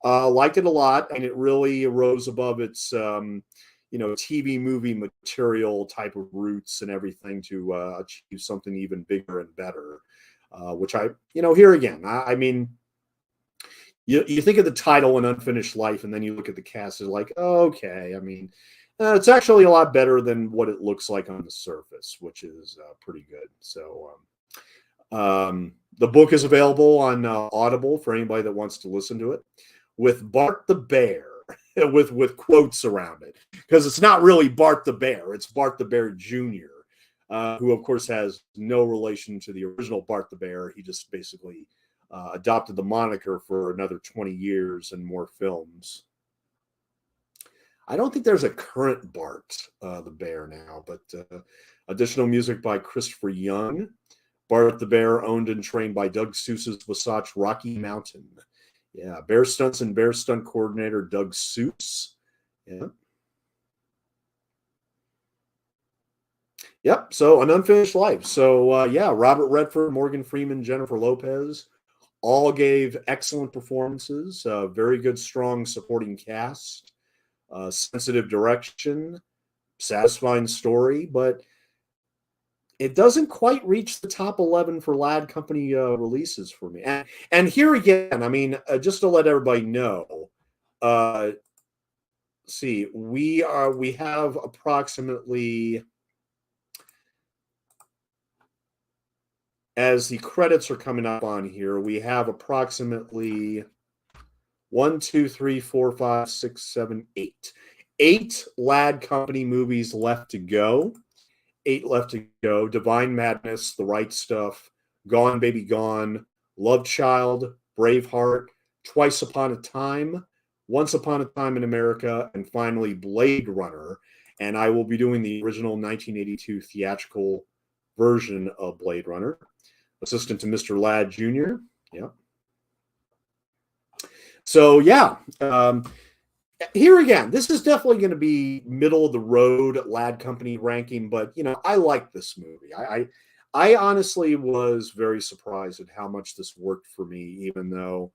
Liked it a lot, and it really rose above its TV movie material type of roots and everything to achieve something even bigger and better. Which here again, I mean, you think of the title An Unfinished Life, and then you look at the cast, it's like, okay, I mean, it's actually a lot better than what it looks like on the surface, which is pretty good. So the book is available on Audible for anybody that wants to listen to it, with Bart the Bear, with quotes around it, because it's not really Bart the Bear, it's Bart the Bear Jr., who of course has no relation to the original Bart the Bear. He just basically adopted the moniker for another 20 years and more films. I don't think there's a current Bart the Bear now, but additional music by Christopher Young. Bart the Bear, owned and trained by Doug Seuss's Wasatch Rocky Mountain. Yeah, Bear Stunts and Bear Stunt Coordinator Doug Seuss. Yeah. Yep, so An Unfinished Life. So yeah, Robert Redford, Morgan Freeman, Jennifer Lopez all gave excellent performances. Very good, strong supporting cast. Sensitive direction, satisfying story, but it doesn't quite reach the top 11 for Lad Company releases for me. And here again, I mean, just to let everybody know, see, we have approximately, as the credits are coming up on here, we have approximately 1, 2, 3, 4, 5, 6, 7, 8. 8 Lad Company movies left to go. 8 left to go. Divine Madness, The Right Stuff, Gone Baby Gone, Love Child, Braveheart, Twice Upon a Time, Once Upon a Time in America, and finally Blade Runner. And I will be doing the original 1982 theatrical version of Blade Runner. Assistant to Mr. Ladd Jr. Yeah. So yeah, here again, this is definitely going to be middle of the road Lad Company ranking, but I like this movie. I honestly was very surprised at how much this worked for me, even though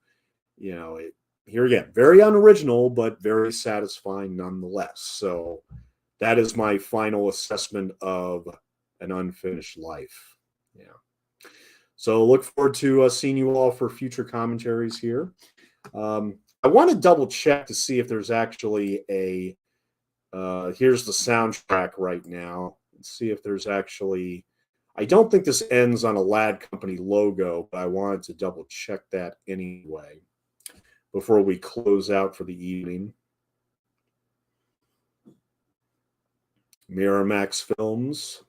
here again, very unoriginal, but very satisfying nonetheless. So that is my final assessment of An Unfinished Life. Yeah. So look forward to seeing you all for future commentaries here. I want to double check to see if there's actually a, here's the soundtrack right now. Let's see if there's actually, I don't think this ends on a Lad Company logo, but I wanted to double check that anyway before we close out for the evening. Miramax Films.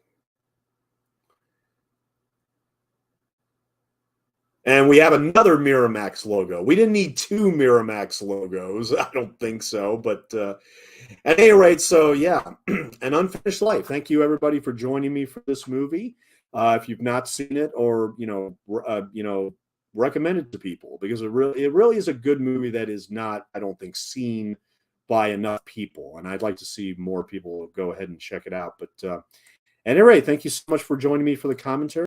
And we have another Miramax logo. We didn't need two Miramax logos. I don't think so. But at any rate, so yeah, An Unfinished Life. Thank you, everybody, for joining me for this movie. If you've not seen it, or recommend it to people, because it really is a good movie that is not, I don't think, seen by enough people. And I'd like to see more people go ahead and check it out. But at any rate, thank you so much for joining me for the commentary.